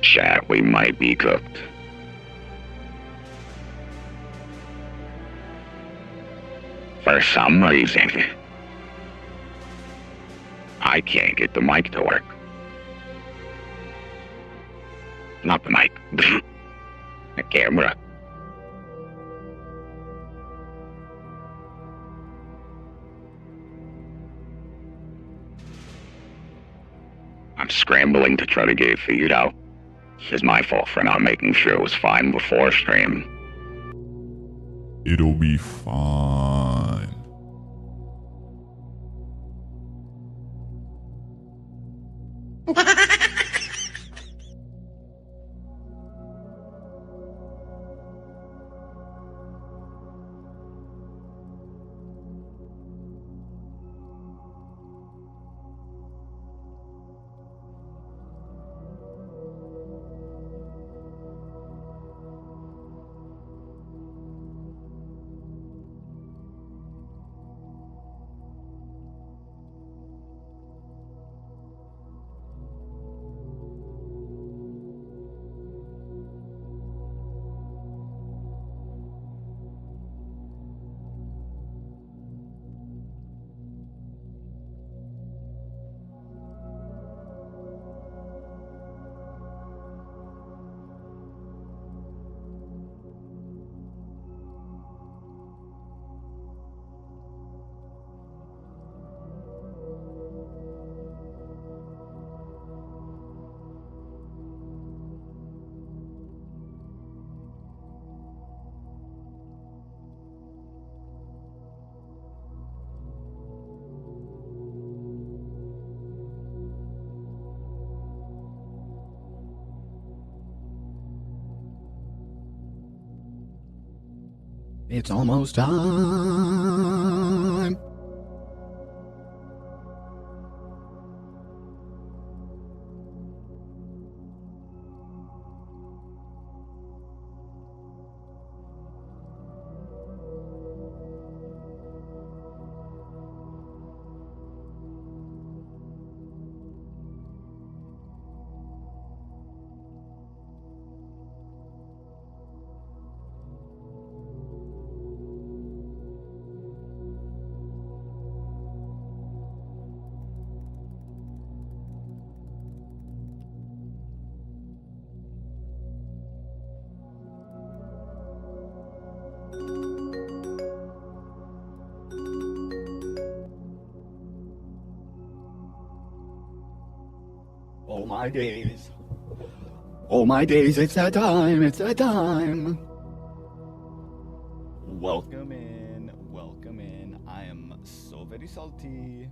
Chat, we might be cooked. For some reason, I can't get the mic to work. Not the mic. The camera. I'm scrambling to try to get it figured out. It's my fault for not making sure it was fine before stream. It'll be fine. It's almost time. Oh my days. Oh my days, it's that time, it's that time. Welcome in, welcome in. I am so very salty.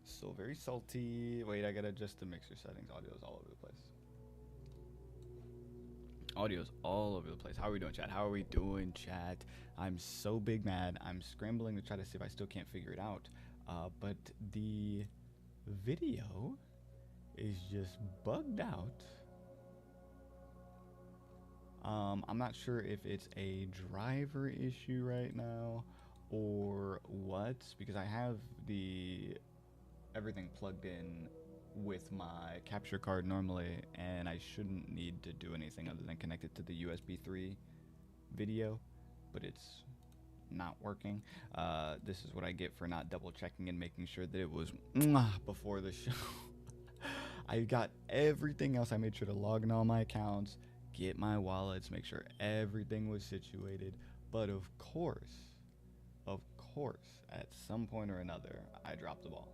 So very salty. Wait, I gotta adjust the mixer settings. Audio's all over the place. Audio's all over the place. How are we doing, chat? How are we doing, chat? I'm so big mad. I'm scrambling to try to see if I still can't figure it out. But the video is just bugged out. I'm not sure if it's a driver issue right now or what, because I have everything plugged in with my capture card normally, and I shouldn't need to do anything other than connect it to the USB 3 video, but it's not working. This is what I get for not double checking and making sure that it was before the show. I got everything else. I made sure to log in all my accounts, get my wallets, make sure everything was situated. But of course, at some point or another, I dropped the ball.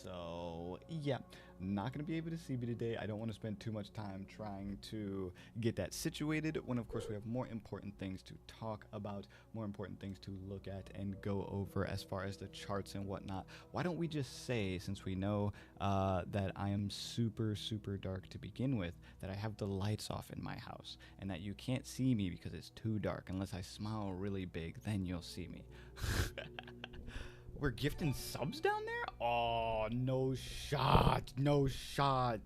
So yeah, not gonna be able to see me today. I don't want to spend too much time trying to get that situated when of course we have more important things to talk about, more important things to look at and go over as far as the charts and whatnot. Why don't we just say, since we know that I am super dark to begin with, that I have the lights off in my house and that you can't see me because it's too dark. Unless I smile really big, then you'll see me. We're gifting subs down there? Oh, no shot. No shot.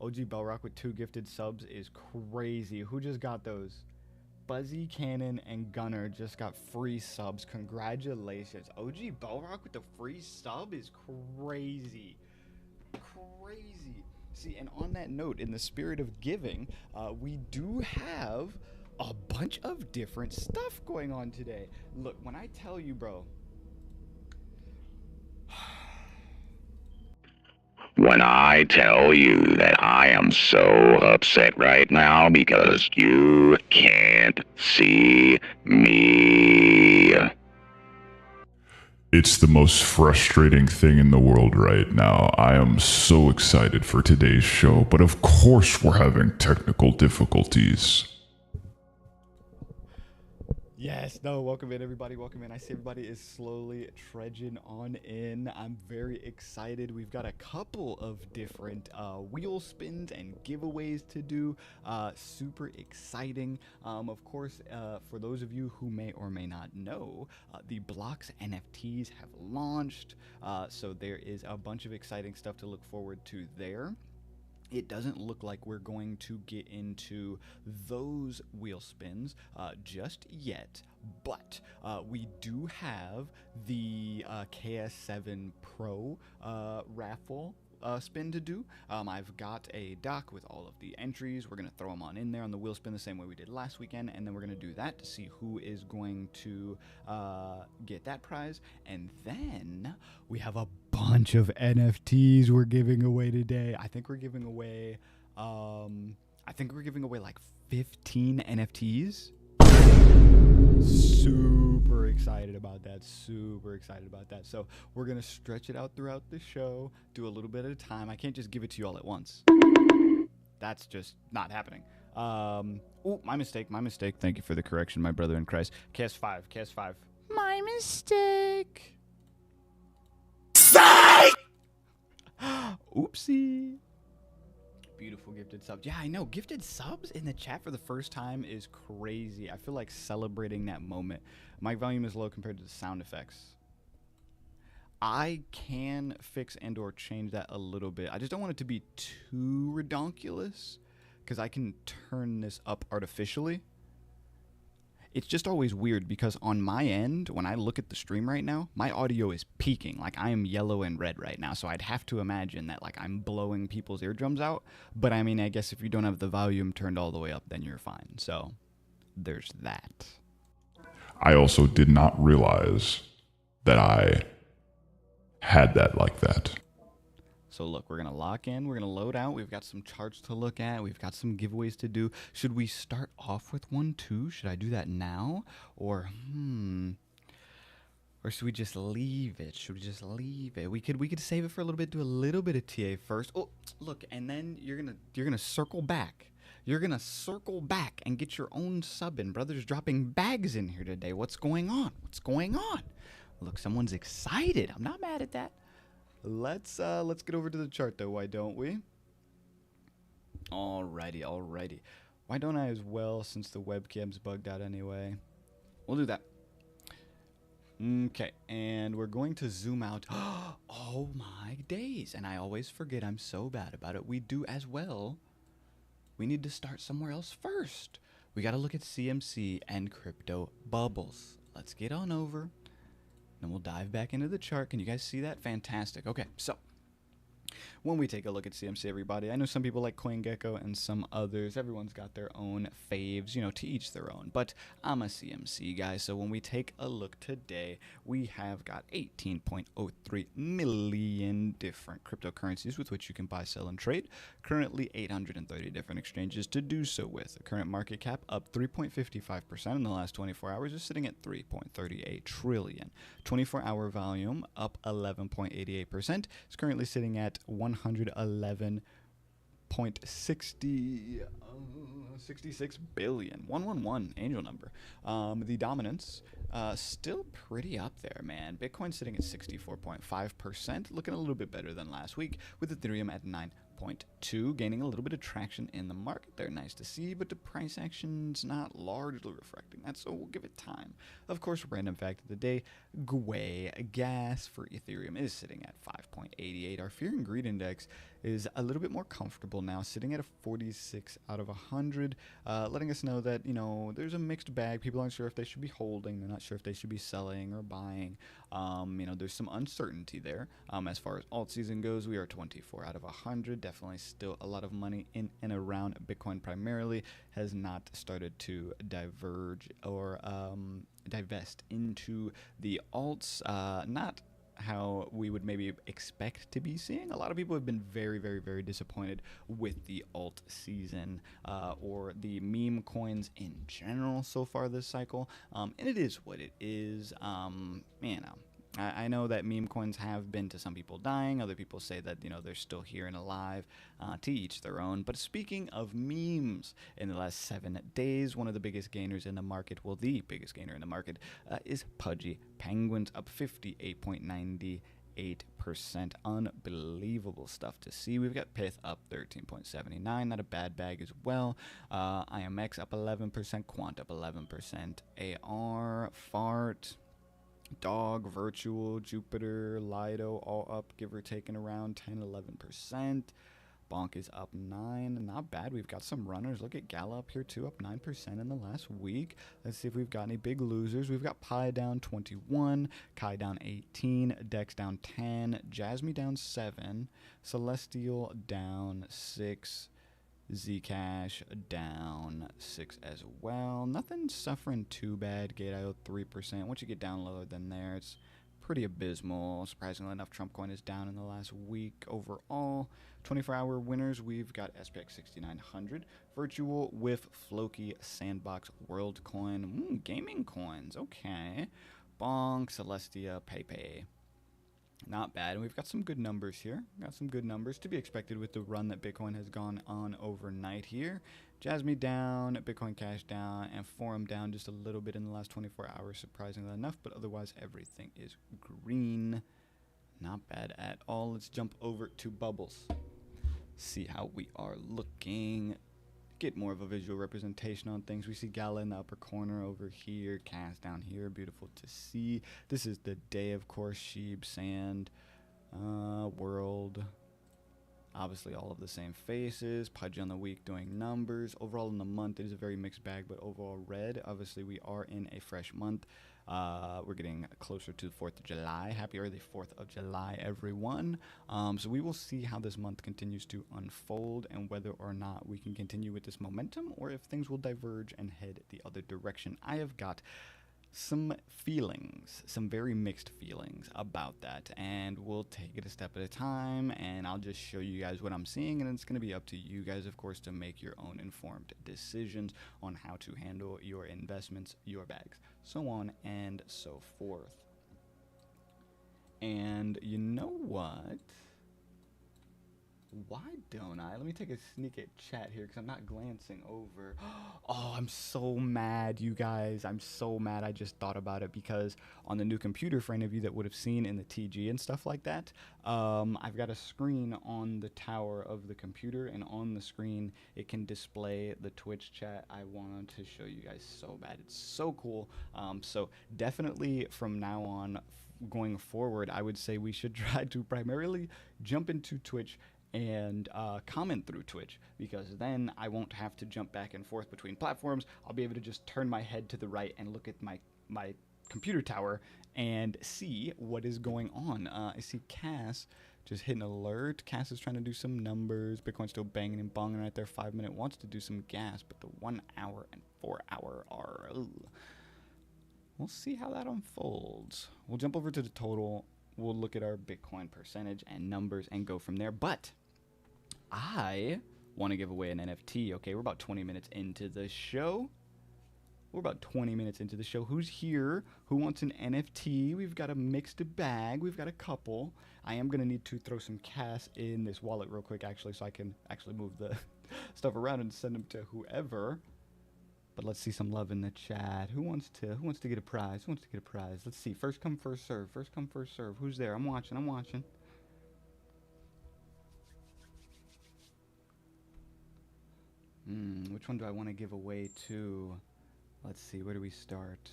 OG Bellrock with 2 gifted subs is crazy. Who just got those? Buzzy, Cannon, and Gunner just got free subs. Congratulations. OG Bellrock with the free sub is crazy. Crazy. See, and on that note, in the spirit of giving, we do have a bunch of different stuff going on today. Look, when I tell you, bro. When I tell you that I am so upset right now because you can't see me. It's the most frustrating thing in the world right now. I am so excited for today's show, but of course we're having technical difficulties. Yes, no, welcome in, everybody. Welcome in. I see everybody is slowly trudging on in. I'm very excited. We've got a couple of different wheel spins and giveaways to do. Super exciting. Of course, for those of you who may or may not know, the Blocks NFTs have launched. So there is a bunch of exciting stuff to look forward to there. It doesn't look like we're going to get into those wheel spins just yet, but we do have the KS7 Pro raffle spin to do. I've got a doc with all of the entries. We're going to throw them on in there on the wheel spin the same way we did last weekend, and then we're going to do that to see who is going to get that prize. And then we have a bunch of NFTs we're giving away today. I think we're giving away like 15 NFTs. Super excited about that. So we're gonna stretch it out throughout the show, do a little bit at a time. I can't just give it to you all at once. That's just not happening. Oh, my mistake. Thank you for the correction, my brother in Christ. KS5. My mistake. Oopsie. Beautiful gifted subs. Yeah, I know. Gifted subs in the chat for the first time is crazy. I feel like celebrating that moment. My volume is low compared to the sound effects. I can fix and or change that a little bit. I just don't want it to be too redonkulous because I can turn this up artificially. It's just always weird because on my end, when I look at the stream right now, my audio is peaking. Like I am yellow and red right now. So I'd have to imagine that like I'm blowing people's eardrums out. But I mean, I guess if you don't have the volume turned all the way up, then you're fine. So there's that. I also did not realize that I had that like that. So look, we're going to lock in. We're going to load out. We've got some charts to look at. We've got some giveaways to do. Should we start off with one, too? Should I do that now? Or should we just leave it? We could save it for a little bit, do a little bit of TA first. Oh, look, and then you're gonna circle back. You're gonna circle back and get your own sub in. Brother's dropping bags in here today. What's going on? Look, someone's excited. I'm not mad at that. Let's get over to the chart though, why don't we? Alrighty. Why don't I as well, since the webcam's bugged out anyway? We'll do that. Okay, and we're going to zoom out. Oh my days, and I always forget, I'm so bad about it. We do as well. We need to start somewhere else first. We gotta look at CMC and crypto bubbles. Let's get on over. Then we'll dive back into the chart. Can you guys see that? Fantastic. Okay, so when we take a look at CMC, everybody, I know some people like CoinGecko and some others. Everyone's got their own faves, to each their own. But I'm a CMC guy, so when we take a look today, we have got 18.03 million different cryptocurrencies with which you can buy, sell, and trade. Currently, 830 different exchanges to do so with. The current market cap up 3.55% in the last 24 hours, is sitting at 3.38 trillion. 24-hour volume up 11.88%. It's currently sitting at 111.66 billion. 111 angel number. The dominance still pretty up there, man. Bitcoin sitting at 64.5%, looking a little bit better than last week, with Ethereum at 9.2, gaining a little bit of traction in the market there. Nice to see, but the price action's not largely reflecting that, so we'll give it time. Of course, random fact of the day, GWE gas for Ethereum is sitting at 5.88. Our fear and greed index is a little bit more comfortable now, sitting at a 46 out of 100, letting us know that, there's a mixed bag. People aren't sure if they should be holding. They're not sure if they should be selling or buying. There's some uncertainty there. As far as alt season goes, we are 24 out of 100. Definitely still a lot of money in and around Bitcoin primarily. Has not started to diverge or divest into the alts. Not how we would maybe expect to be seeing. A lot of people have been very, very, very disappointed with the alt season or the meme coins in general so far this cycle. And it is what it is. I know that meme coins have been to some people dying. Other people say that, they're still here and alive, to each their own. But speaking of memes, in the last 7 days, one of the biggest gainers in the market, well, the biggest gainer in the market, is Pudgy Penguins, up 58.98%. Unbelievable stuff to see. We've got Pith up 13.79, not a bad bag as well. IMX up 11%, Quant up 11%, AR, Fart, Dog, Virtual, Jupiter, Lido, all up, give or take, around 10-11%. Bonk is up 9, not bad. We've got some runners. Look at Gala up here too, up 9% in the last week. Let's see if we've got any big losers. We've got Pi down 21, Kai down 18, Dex down 10, Jasmine down 7, Celestial down 6, Zcash down 6 as well. Nothing suffering too bad. Gate.io 3%. Once you get down lower than there, it's pretty abysmal. Surprisingly enough, Trump coin is down in the last week overall. 24-hour winners, we've got SPX 6900, Virtual with Floki, Sandbox, World Coin, gaming coins, okay. Bonk, Celestia, PayPay. Not bad, and we've got some good numbers here. Got some good numbers to be expected with the run that Bitcoin has gone on overnight here. Jasmine down, Bitcoin Cash down, and Forum down just a little bit in the last 24 hours, surprisingly enough, but otherwise everything is green. Not bad at all. Let's jump over to Bubbles. See how we are looking. Get more of a visual representation on things. We see Gala in the upper corner over here, Cass down here, beautiful to see. This is the day, of course. Sheep, Sand, World, obviously all of the same faces. Pudgy on the week doing numbers. Overall in the month, it is a very mixed bag, but overall red. Obviously we are in a fresh month. We're getting closer to the 4th of July. Happy early 4th of July, everyone. So we will see how this month continues to unfold and whether or not we can continue with this momentum or if things will diverge and head the other direction. I have got some feelings, some very mixed feelings about that, and we'll take it a step at a time, and I'll just show you guys what I'm seeing, and it's going to be up to you guys, of course, to make your own informed decisions on how to handle your investments, your bags, so on and so forth. And you know what? Why don't I? Let me take a sneak at chat here because I'm not glancing over. Oh, I'm so mad, you guys. I'm so mad. I just thought about it because on the new computer, for any of you that would have seen in the TG and stuff like that, I've got a screen on the tower of the computer, and on the screen, it can display the Twitch chat. I wanted to show you guys so bad. It's so cool. So definitely from now on, going forward, I would say we should try to primarily jump into Twitch and comment through Twitch, because then I won't have to jump back and forth between platforms. I'll be able to just turn my head to the right and look at my computer tower and see what is going on. I see Cass just hit an alert. Cass is trying to do some numbers. Bitcoin's still banging and bonging right there. 5 minute wants to do some gas, but the 1 hour and 4 hour are... We'll see how that unfolds. We'll jump over to the total. We'll look at our Bitcoin percentage and numbers and go from there. But I want to give away an NFT. Okay, we're about 20 minutes into the show. Who's here? Who wants an NFT? We've got a mixed bag. We've got a couple. I am going to need to throw some cash in this wallet real quick, actually, so I can actually move the stuff around and send them to whoever. But let's see some love in the chat. Who wants to get a prize? Let's see. First come, first serve. Who's there? I'm watching. Which one do I want to give away to? Let's see. Where do we start?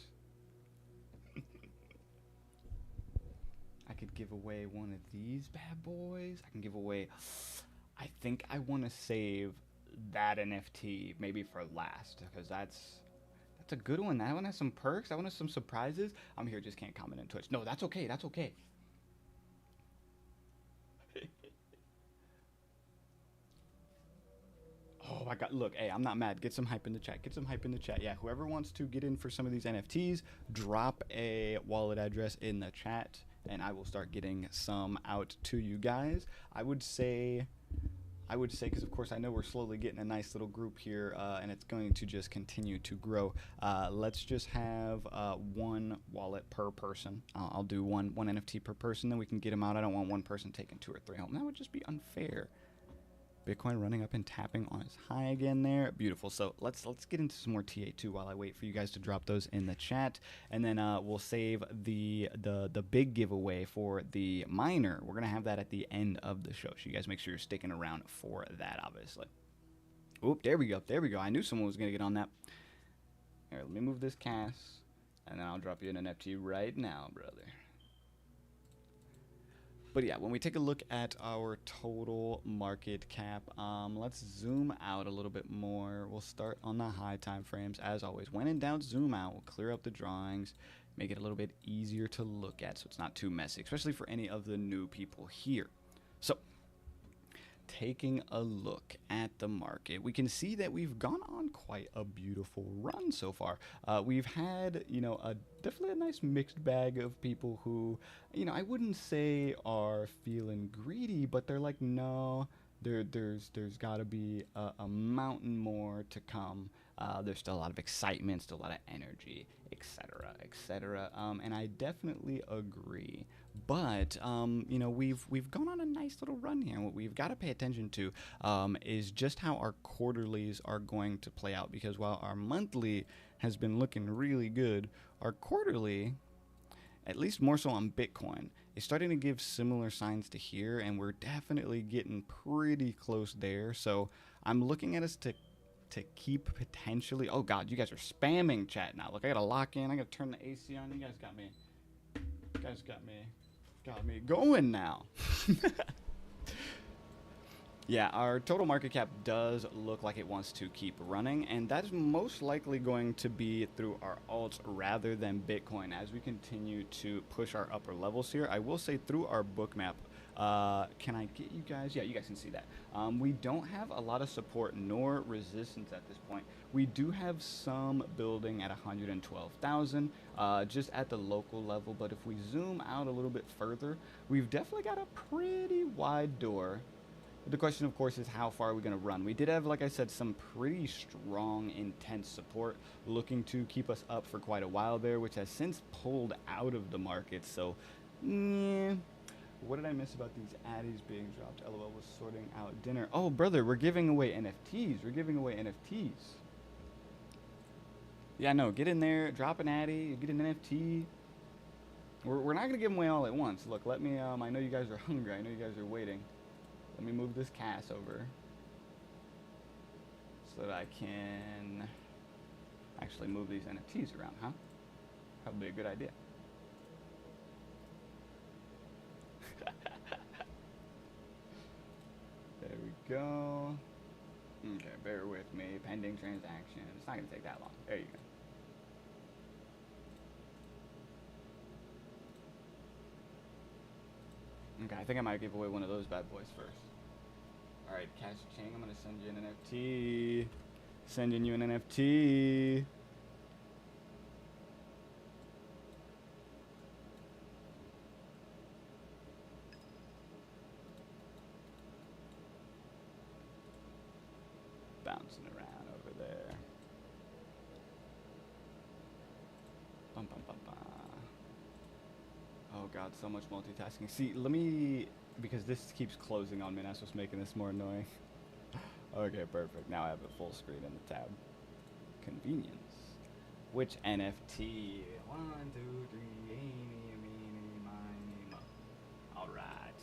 I could give away one of these bad boys. I can give away I think I want to save that NFT maybe for last because that's a good one. That one has some perks. That one has some surprises. I'm here, just can't comment on Twitch. No, that's okay. That's okay. Oh my god, look, hey, I'm not mad. Get some hype in the chat. Get some hype in the chat. Yeah, whoever wants to get in for some of these NFTs, drop a wallet address in the chat and I will start getting some out to you guys. I would say, because of course I know we're slowly getting a nice little group here, and it's going to just continue to grow. Let's just have one wallet per person. I'll do one NFT per person, then we can get them out. I don't want one person taking 2 or 3 home. That would just be unfair. Bitcoin running up and tapping on its high again there. Beautiful. So let's get into some more TA2 while I wait for you guys to drop those in the chat, and then we'll save the big giveaway for the miner. We're gonna have that at the end of the show, so you guys make sure you're sticking around for that. Obviously. Oop, there we go. There we go. I knew someone was gonna get on that. Here, let me move this cast, and then I'll drop you an NFT right now, brother. But yeah, when we take a look at our total market cap, let's zoom out a little bit more. We'll start on the high time frames. As always, when in doubt, zoom out. We'll clear up the drawings, make it a little bit easier to look at so it's not too messy, especially for any of the new people here. So, taking a look at the market, we can see that we've gone on quite a beautiful run so far. We've had, definitely a nice mixed bag of people who, I wouldn't say are feeling greedy, but they're like, no, there's got to be a mountain more to come. There's still a lot of excitement, still a lot of energy, etc., etc. And I definitely agree. But we've gone on a nice little run here. And what we've got to pay attention to is just how our quarterlies are going to play out. Because while our monthly has been looking really good, our quarterly, at least more so on Bitcoin, is starting to give similar signs to here, and we're definitely getting pretty close there. So I'm looking at us to keep potentially. Oh god, you guys are spamming chat now. Look, I gotta lock in. I gotta turn the AC on. You guys got me. Got me going now. Yeah, our total market cap does look like it wants to keep running, and that's most likely going to be through our alts rather than Bitcoin as we continue to push our upper levels here. I will say through our book map, can I get you guys? Yeah, you guys can see that. We don't have a lot of support nor resistance at this point. We do have some building at 112,000 just at the local level, but if we zoom out a little bit further, we've definitely got a pretty wide door. The question, of course, is how far are we going to run? We did have, like I said, some pretty strong, intense support looking to keep us up for quite a while there, which has since pulled out of the market. So, what did I miss about these addies being dropped? LOL was sorting out dinner. Oh, brother, we're giving away NFTs. We're giving away NFTs. Yeah, no, get in there, drop an addy, get an NFT. We're not going to give them away all at once. Look, let me, I know you guys are hungry. I know you guys are waiting. Let me move this cast over so that I can actually move these NFTs around, huh? Probably a good idea. There we go. Okay, bear with me. Pending transaction. It's not going to take that long. There you go. Okay, I think I might give away one of those bad boys first. Alright, Cash Chang, I'm gonna send you an NFT. Sending you an NFT. Bouncing around over there. Bum, bum, bum, bum. Oh god, so much multitasking. See, let me, because this keeps closing on me, and that's what's making this more annoying. Okay, perfect. Now I have it full screen in the tab. Convenience. Which NFT? 1, 2, 3, eeny, meeny, miny, mo. Alright.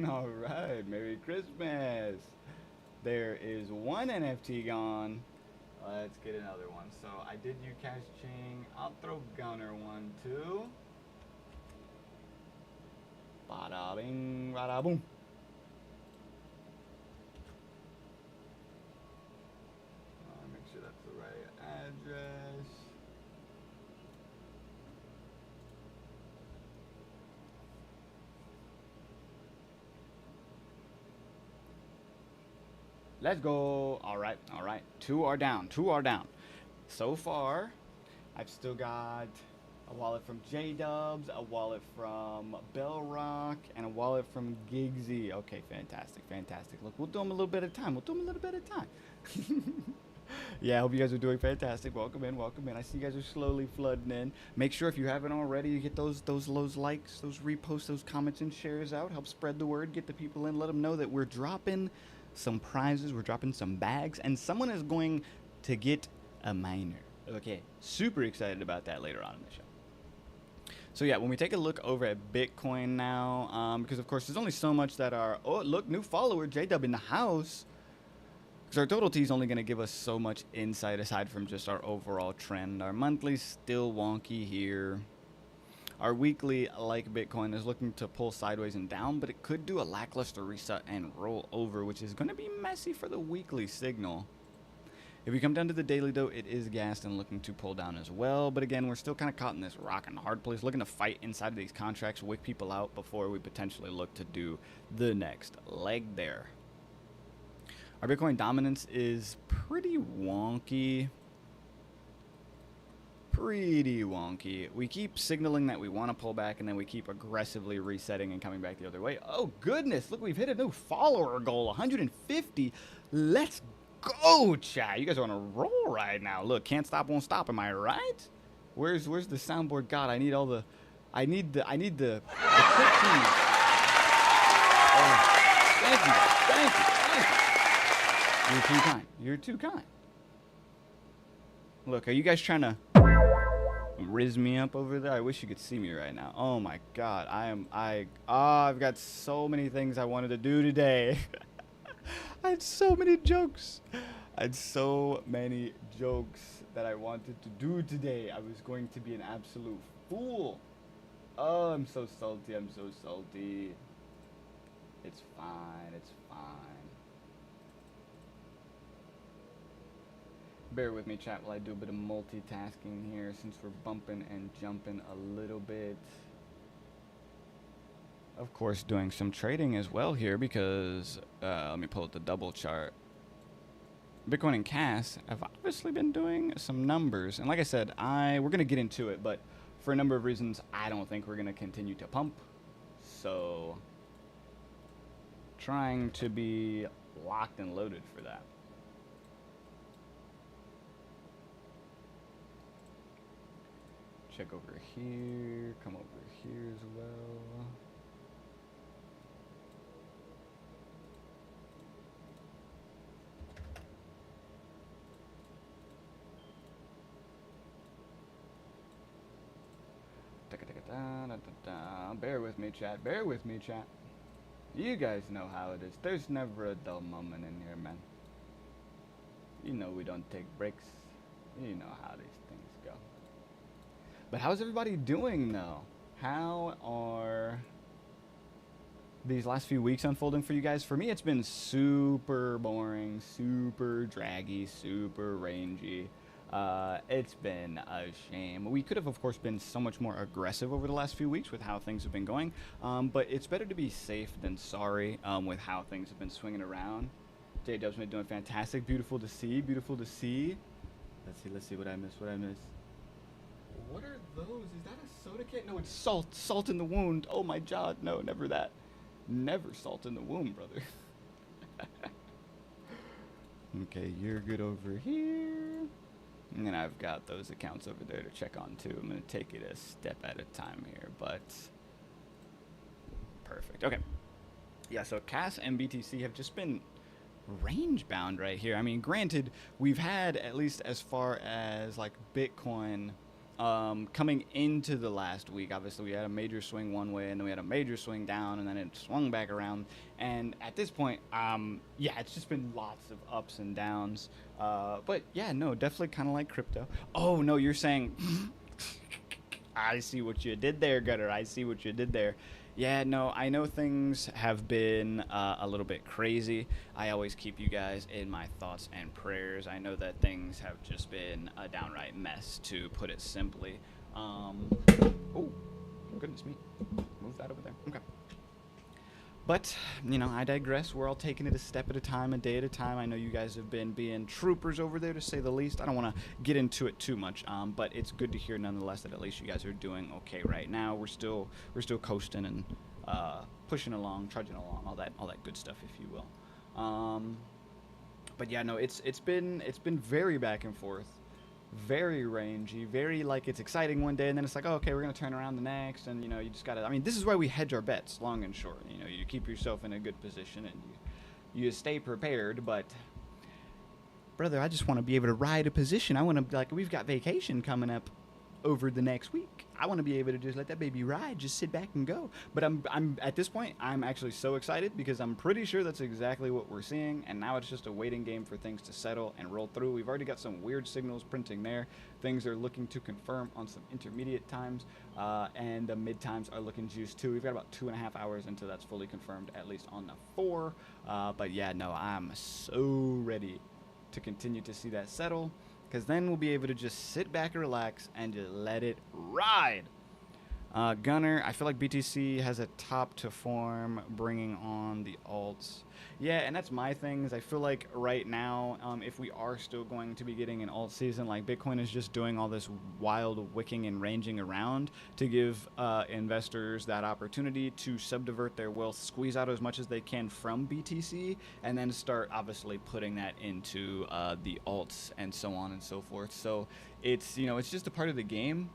Alright, Merry Christmas! There is one NFT gone. Let's get another one. So I did you cash ching. I'll throw Gunner one too. Bada bing, bada boom. Make sure that's the right address. Let's go. All right, all right. 2 are down. 2 are down. So far, I've still got a wallet from J-Dubs, a wallet from Bellrock, and a wallet from Gigsy. Okay, fantastic, fantastic. Look, we'll do them a little bit at a time. We'll do them a little bit at a time. Yeah, I hope you guys are doing fantastic. Welcome in, welcome in. I see you guys are slowly flooding in. Make sure if you haven't already, you get those likes, those reposts, those comments and shares out. Help spread the word, get the people in, let them know that we're dropping some prizes, we're dropping some bags, and someone is going to get a miner. Okay, super excited about that later on in the show. So yeah, when we take a look over at Bitcoin now, because of course there's only so much that our, oh look, new follower, J-Dub in the house. Because our total T is only going to give us so much insight aside from just our overall trend. Our monthly's still wonky here. Our weekly, like Bitcoin, is looking to pull sideways and down, but it could do a lackluster reset and roll over, which is going to be messy for the weekly signal. If we come down to the daily, though, it is gassed and looking to pull down as well. But again, we're still kind of caught in this rock and hard place, looking to fight inside of these contracts, wick people out before we potentially look to do the next leg there. Our Bitcoin dominance is pretty wonky. Pretty wonky. We keep signaling that we want to pull back, and then we keep aggressively resetting and coming back the other way. Oh, goodness. Look, we've hit a new follower goal, 150. Let's go, chat. You guys are on a roll right now. Look, can't stop, won't stop. Am I right? Where's the soundboard god? I need the quick keys. Oh, thank you, thank you. You're too kind. You're too kind. Look, are you guys trying to riz me up over there? I wish you could see me right now. Oh my god, I've got so many things I wanted to do today. I had so many jokes. I had so many jokes that I wanted to do today. I was going to be an absolute fool. Oh, I'm so salty. I'm so salty. It's fine. It's fine. Bear with me, chat, while I do a bit of multitasking here, since we're bumping and jumping a little bit. Of course, doing some trading as well here because, let me pull up the double chart. Bitcoin and CAS have obviously been doing some numbers. And like I said, we're going to get into it, but for a number of reasons, I don't think we're going to continue to pump. So, trying to be locked and loaded for that. Check over here, come over here as well. Bear with me, chat. Bear with me, chat. You guys know how it is. There's never a dull moment in here, man. You know we don't take breaks. You know how these things go. But how's everybody doing, though? How are these last few weeks unfolding for you guys? For me, it's been super boring, super draggy, super rangy. It's been a shame. We could have, of course, been so much more aggressive over the last few weeks with how things have been going. But it's better to be safe than sorry with how things have been swinging around. J-Dub's been doing fantastic. Beautiful to see. Beautiful to see. Let's see what I missed. What are those? Is that a soda can? No, it's salt. Salt in the wound. Oh my god. No, never that. Never salt in the wound, brother. Okay, you're good over here. And then I've got those accounts over there to check on too. I'm going to take it a step at a time here, but perfect. Okay. Yeah, so CAS and BTC have just been range bound right here. I mean, granted, we've had at least as far as like Bitcoin coming into the last week, obviously we had a major swing one way, and then we had a major swing down, and then it swung back around. And at this point, yeah, it's just been lots of ups and downs. But yeah, no, definitely kind of like crypto. Oh no, you're saying I see what you did there, Gutter. I see what you did there. Yeah, no, I know things have been a little bit crazy. I always keep you guys in my thoughts and prayers. I know that things have just been a downright mess, to put it simply. Oh, goodness me. Move that over there. Okay. But, you know, I digress. We're all taking it a step at a time, a day at a time. I know you guys have been being troopers over there, to say the least. I don't want to get into it too much, but it's good to hear nonetheless that at least you guys are doing okay right now. We're still coasting and pushing along, trudging along, all that good stuff, if you will. But yeah, no, it's been very back and forth, very rangy, very like it's exciting one day, and then it's like, oh, okay, we're gonna turn around the next, and you know, you just gotta. I mean, this is why we hedge our bets, long and short. You know, you keep yourself in a good position and you stay prepared. But brother, I just want to be able to ride a position. I want to, like, we've got vacation coming up over the next week. I want to be able to just let that baby ride, just sit back and go. But I'm at this point, I'm actually so excited because I'm pretty sure that's exactly what we're seeing, and now it's just a waiting game for things to settle and roll through. We've already got some weird signals printing there. Things are looking to confirm on some intermediate times, and the mid times are looking juiced too. We've got about 2.5 hours until that's fully confirmed, at least on the 4. But yeah, no, I'm so ready to continue to see that settle, because then we'll be able to just sit back and relax and just let it ride. Gunner, I feel like BTC has a top to form, bringing on the alts. Yeah, and that's my thing, is I feel like right now, if we are still going to be getting an alt season, like Bitcoin is just doing all this wild wicking and ranging around to give investors that opportunity to subdivert their wealth, squeeze out as much as they can from BTC, and then start obviously putting that into the alts and so on and so forth. So it's, you know, it's just a part of the game.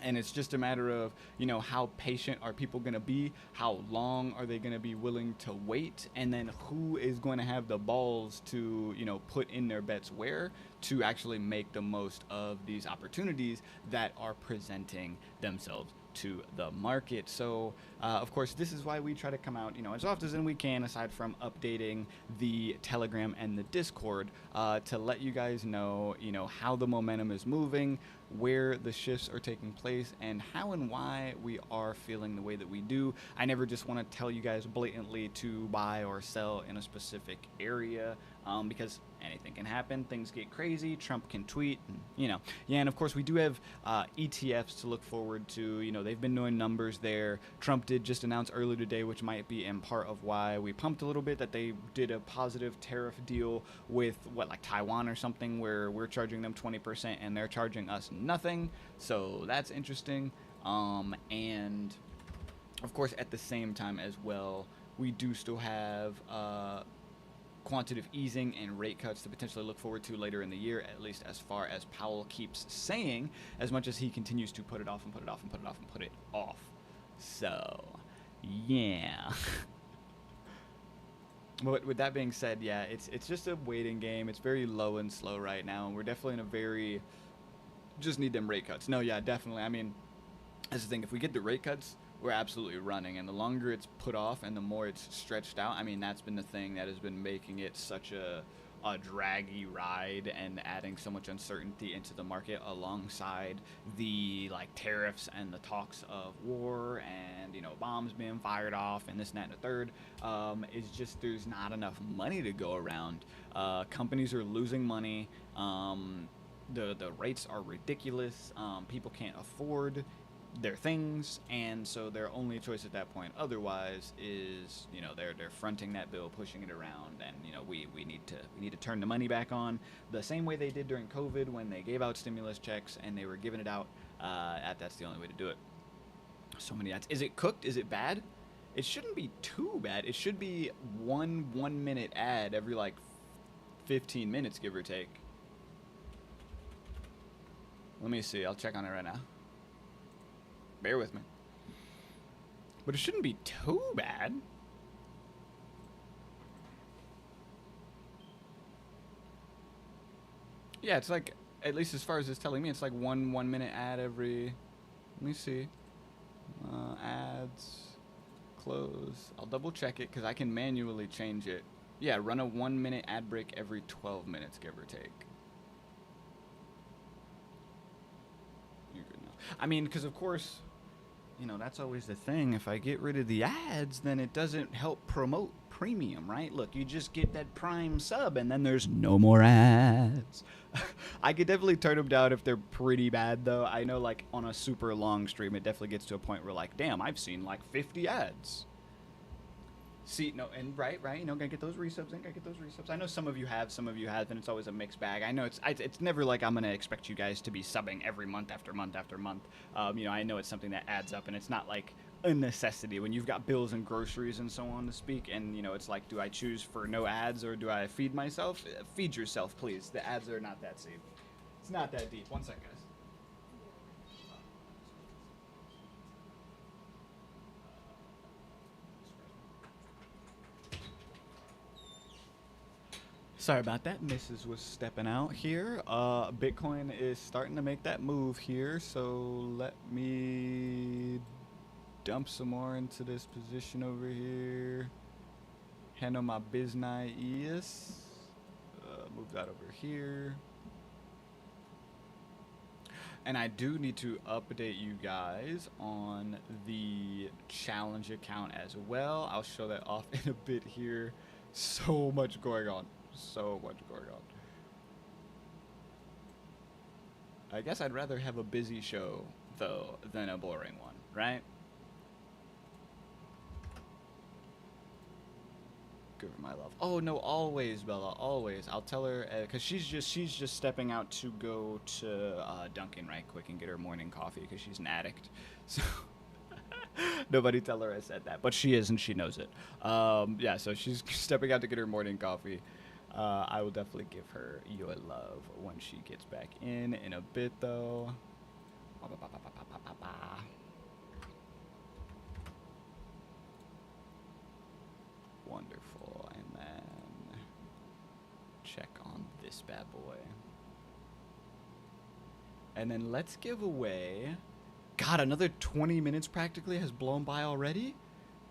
And it's just a matter of, you know, how patient are people going to be? How long are they going to be willing to wait? And then who is going to have the balls to, you know, put in their bets where to actually make the most of these opportunities that are presenting themselves to the market. So, of course, this is why we try to come out, you know, as often as we can, aside from updating the Telegram and the Discord, to let you guys know, you know, how the momentum is moving, where the shifts are taking place, and how and why we are feeling the way that we do. I never just want to tell you guys blatantly to buy or sell in a specific area, because anything can happen. Things get crazy. Trump can tweet, and, you know. Yeah, and of course we do have ETFs to look forward to. You know, they've been doing numbers there. Trump did just announce earlier today, which might be in part of why we pumped a little bit, that they did a positive tariff deal with, what, like Taiwan or something, where we're charging them 20% and they're charging us nothing. So that's interesting. And of course, at the same time as well, we do still have quantitative easing and rate cuts to potentially look forward to later in the year, at least as far as Powell keeps saying, as much as he continues to put it off and put it off and put it off and put it off. So, yeah. But with that being said, yeah, it's just a waiting game. It's very low and slow right now, and we're definitely in a very, just need them rate cuts. No, yeah, definitely. I mean, that's the thing. If we get the rate cuts, we're absolutely running, and the longer it's put off and the more it's stretched out, I mean, that's been the thing that has been making it such a draggy ride and adding so much uncertainty into the market, alongside the like tariffs and the talks of war and, you know, bombs being fired off and this and that and the third. Is just there's not enough money to go around. Companies are losing money. The rates are ridiculous. People can't afford their things, and so their only choice at that point otherwise is, you know, they're fronting that bill, pushing it around, and, you know, we need to turn the money back on the same way they did during COVID, when they gave out stimulus checks and they were giving it out. That's the only way to do it. So many ads. Is it cooked? Is it bad? It shouldn't be too bad. It should be one 1-minute ad every like 15 minutes, give or take. Let me see. I'll check on it right now. Bear with me. But it shouldn't be too bad. Yeah, it's like at least as far as it's telling me, it's like 1 minute ad every, let me see, ads, close. I'll double check it because I can manually change it. Yeah, run a 1 minute ad break every 12 minutes, give or take. You're good now. I mean, because of course, you know, that's always the thing. If I get rid of the ads, then it doesn't help promote premium, right? Look, you just get that Prime sub and then there's no more ads. I could definitely turn them down if they're pretty bad, though. I know, like, on a super long stream, it definitely gets to a point where, like, damn, I've seen, like, 50 ads. See, no, and right, you know, gotta get those resubs in, gotta get those resubs. I know some of you have, some of you haven't. It's always a mixed bag. I know it's never like I'm gonna expect you guys to be subbing every month after month after month. You know, I know it's something that adds up, and it's not like a necessity when you've got bills and groceries and so on to speak. And you know, it's like, do I choose for no ads or do I feed myself? Feed yourself, please. The ads are not that deep. It's not that deep. One sec, guys. Sorry about that. Mrs. was stepping out here. Bitcoin is starting to make that move here, so let me dump some more into this position over here. Handle my business. Move that over here. And I do need to update you guys on the challenge account as well. I'll show that off in a bit here. So much going on. So much going on. I guess I'd rather have a busy show, though, than a boring one, right? Give her my love. Oh, no, always, Bella, always. I'll tell her, because she's just stepping out to go to Dunkin' right quick and get her morning coffee, because she's an addict. So... Nobody tell her I said that, but she is, and she knows it. Yeah, so she's stepping out to get her morning coffee. I will definitely give her your love when she gets back in a bit, though. Wonderful, and then check on this bad boy. And then let's give away... God, another 20 minutes practically has blown by already?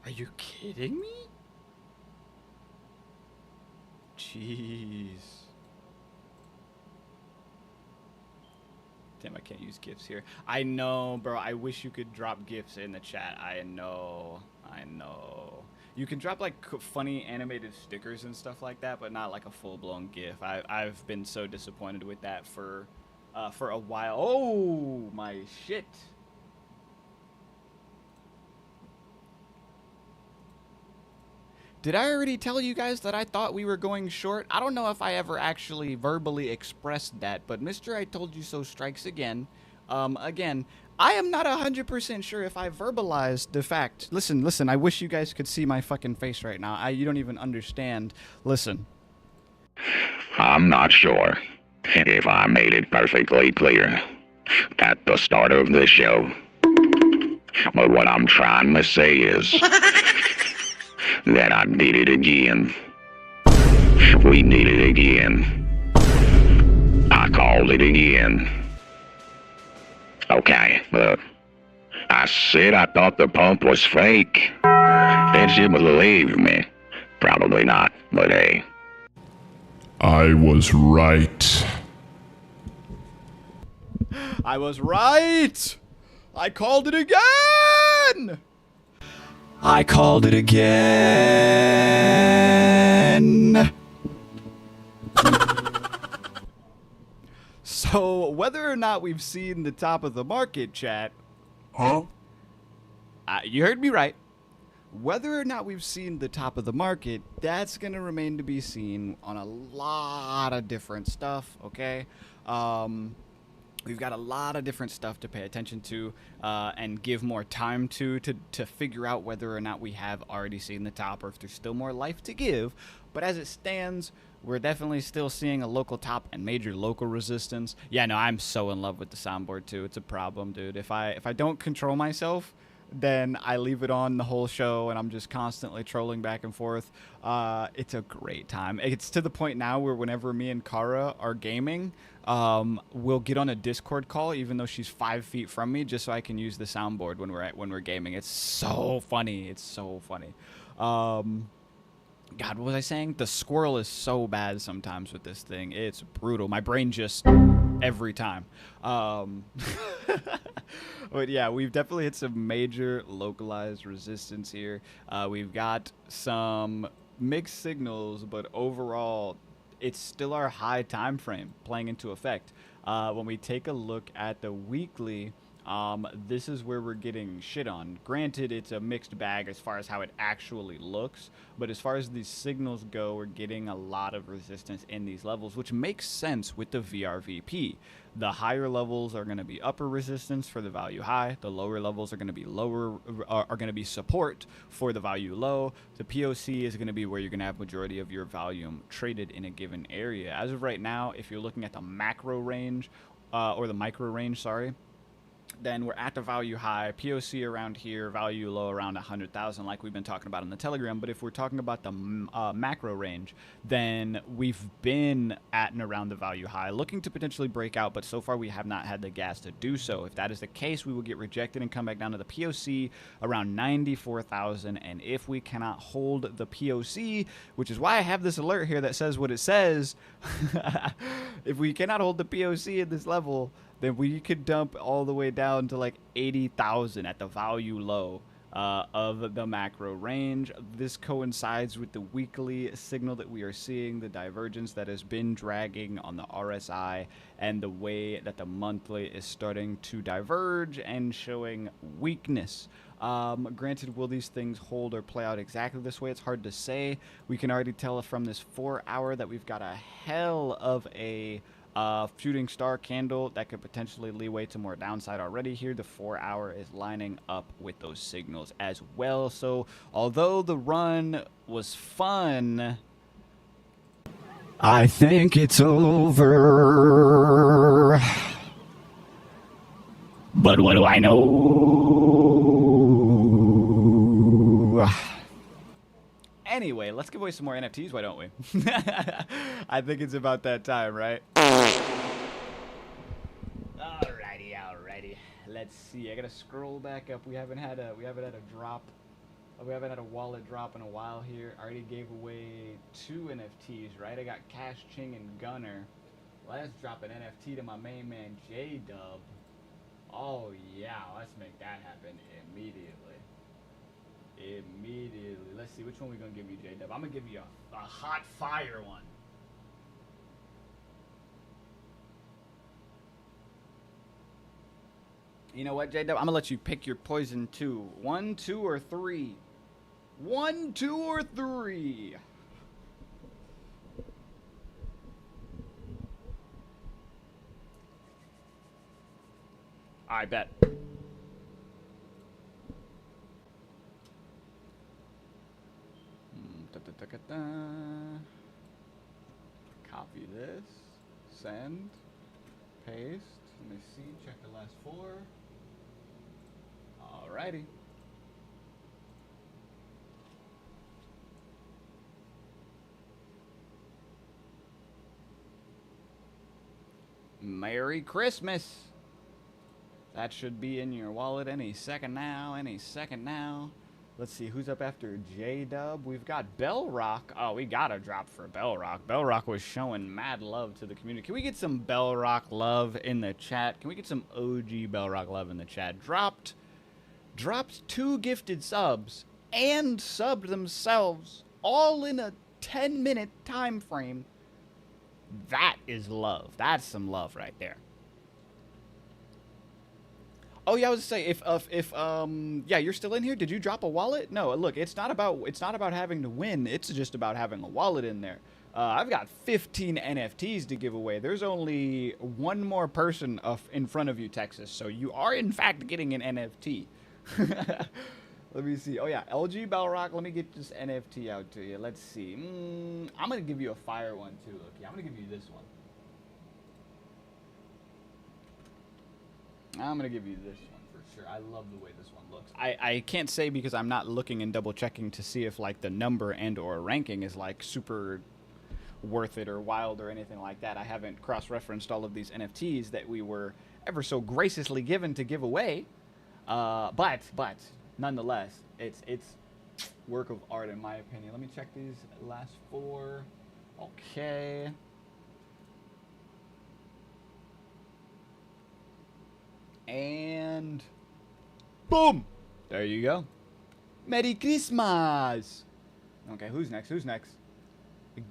Are you kidding me? Jeez. Damn, I can't use GIFs here. I know, bro. I wish you could drop GIFs in the chat. I know. You can drop, like, funny animated stickers and stuff like that, but not, like, a full-blown GIF. I've been so disappointed with that for a while. Oh, my shit. Did I already tell you guys that I thought we were going short? I don't know if I ever actually verbally expressed that, but Mr. I Told You So strikes again. Again, I am not 100% sure if I verbalized the fact. Listen, I wish you guys could see my fucking face right now. You don't even understand. Listen. I'm not sure if I made it perfectly clear at the start of the show. But what I'm trying to say is... that I did it again. We did it again. I called it again. Okay, look. I said I thought the pump was fake. Did you believe me? Probably not, but hey. I was right. I was right! I called it again! I called it again. So, whether or not we've seen the top of the market, chat... Huh? You heard me right. Whether or not we've seen the top of the market, that's going to remain to be seen on a lot of different stuff, okay? We've got a lot of different stuff to pay attention to and give more time to figure out whether or not we have already seen the top or if there's still more life to give. But as it stands, we're definitely still seeing a local top and major local resistance. Yeah, no, I'm so in love with the soundboard too. It's a problem, dude. If I don't control myself, then I leave it on the whole show and I'm just constantly trolling back and forth. It's a great time. It's to the point now where whenever me and Kara are gaming, we'll get on a Discord call even though she's 5 feet from me, just so I can use the soundboard when we're gaming. It's so funny. It's so funny. God, what was I saying? The squirrel is so bad sometimes with this thing. It's brutal. My brain just every time. But yeah, we've definitely hit some major localized resistance here. We've got some mixed signals, but overall, it's still our high time frame playing into effect. When we take a look at the weekly, this is where we're getting shit on. Granted, it's a mixed bag as far as how it actually looks, but as far as these signals go, we're getting a lot of resistance in these levels, which makes sense with the VRVP. The higher levels are going to be upper resistance for the value high. The lower levels are going to be support for the value low. The POC is going to be where you're going to have majority of your volume traded in a given area. As of right now, if you're looking at the macro range, or the micro range, sorry, then we're at the value high, POC around here, value low around 100,000 like we've been talking about in the Telegram. But if we're talking about the macro range, then we've been at and around the value high, looking to potentially break out, but so far we have not had the gas to do so. If that is the case, we will get rejected and come back down to the POC around 94,000. And if we cannot hold the POC, which is why I have this alert here that says what it says, if we cannot hold the POC at this level, then we could dump all the way down to like 80,000 at the value low of the macro range. This coincides with the weekly signal that we are seeing, the divergence that has been dragging on the RSI, and the way that the monthly is starting to diverge and showing weakness. Granted, will these things hold or play out exactly this way? It's hard to say. We can already tell from this 4 hour that we've got a hell of a shooting star candle that could potentially leeway to more downside already here. The 4 hour is lining up with those signals as well. So although the run was fun, I think it's over. But what do I know? Anyway, let's give away some more NFTs, why don't we? I think it's about that time, right? Alrighty. Let's see. I gotta scroll back up. We haven't had a drop. We haven't had a wallet drop in a while here. I already gave away 2 NFTs, right? I got Cash Ching and Gunner. Let's drop an NFT to my main man J-Dub. Oh yeah, let's make that happen immediately. Let's see, which one we gonna give you, J-Dub? I'm gonna give you a hot fire one. You know what, J-Dub? I'm gonna let you pick your poison too. 1, 2, or 3. 1, 2, or 3. I bet. Copy this, send, paste. Let me see, check the last 4. Alrighty. Merry Christmas. That should be in your wallet any second now, Let's see, who's up after J-Dub? We've got Bell Rock. Oh, we got a drop for Bell Rock. Bell Rock was showing mad love to the community. Can we get some Bell Rock love in the chat? Can we get some OG Bell Rock love in the chat? Dropped 2 gifted subs and subbed themselves all in a 10-minute time frame. That is love. That's some love right there. Oh yeah, I was to say if yeah, you're still in here. Did you drop a wallet? No, look, it's not about having to win. It's just about having a wallet in there. I've got 15 NFTs to give away. There's only 1 more person in front of you, Texas. So you are in fact getting an NFT. Let me see. Oh yeah, LG Bellrock. Let me get this NFT out to you. Let's see. I'm gonna give you a fire one too. Look, yeah, I'm gonna give you this one. I'm gonna give you this one for sure. I love the way this one looks. I can't say because I'm not looking and double checking to see if like the number and or ranking is like super worth it or wild or anything like that. I haven't cross-referenced all of these NFTs that we were ever so graciously given to give away. But nonetheless, it's work of art in my opinion. Let me check these last 4. Okay. And boom! There you go. Merry Christmas! Okay, who's next? Who's next?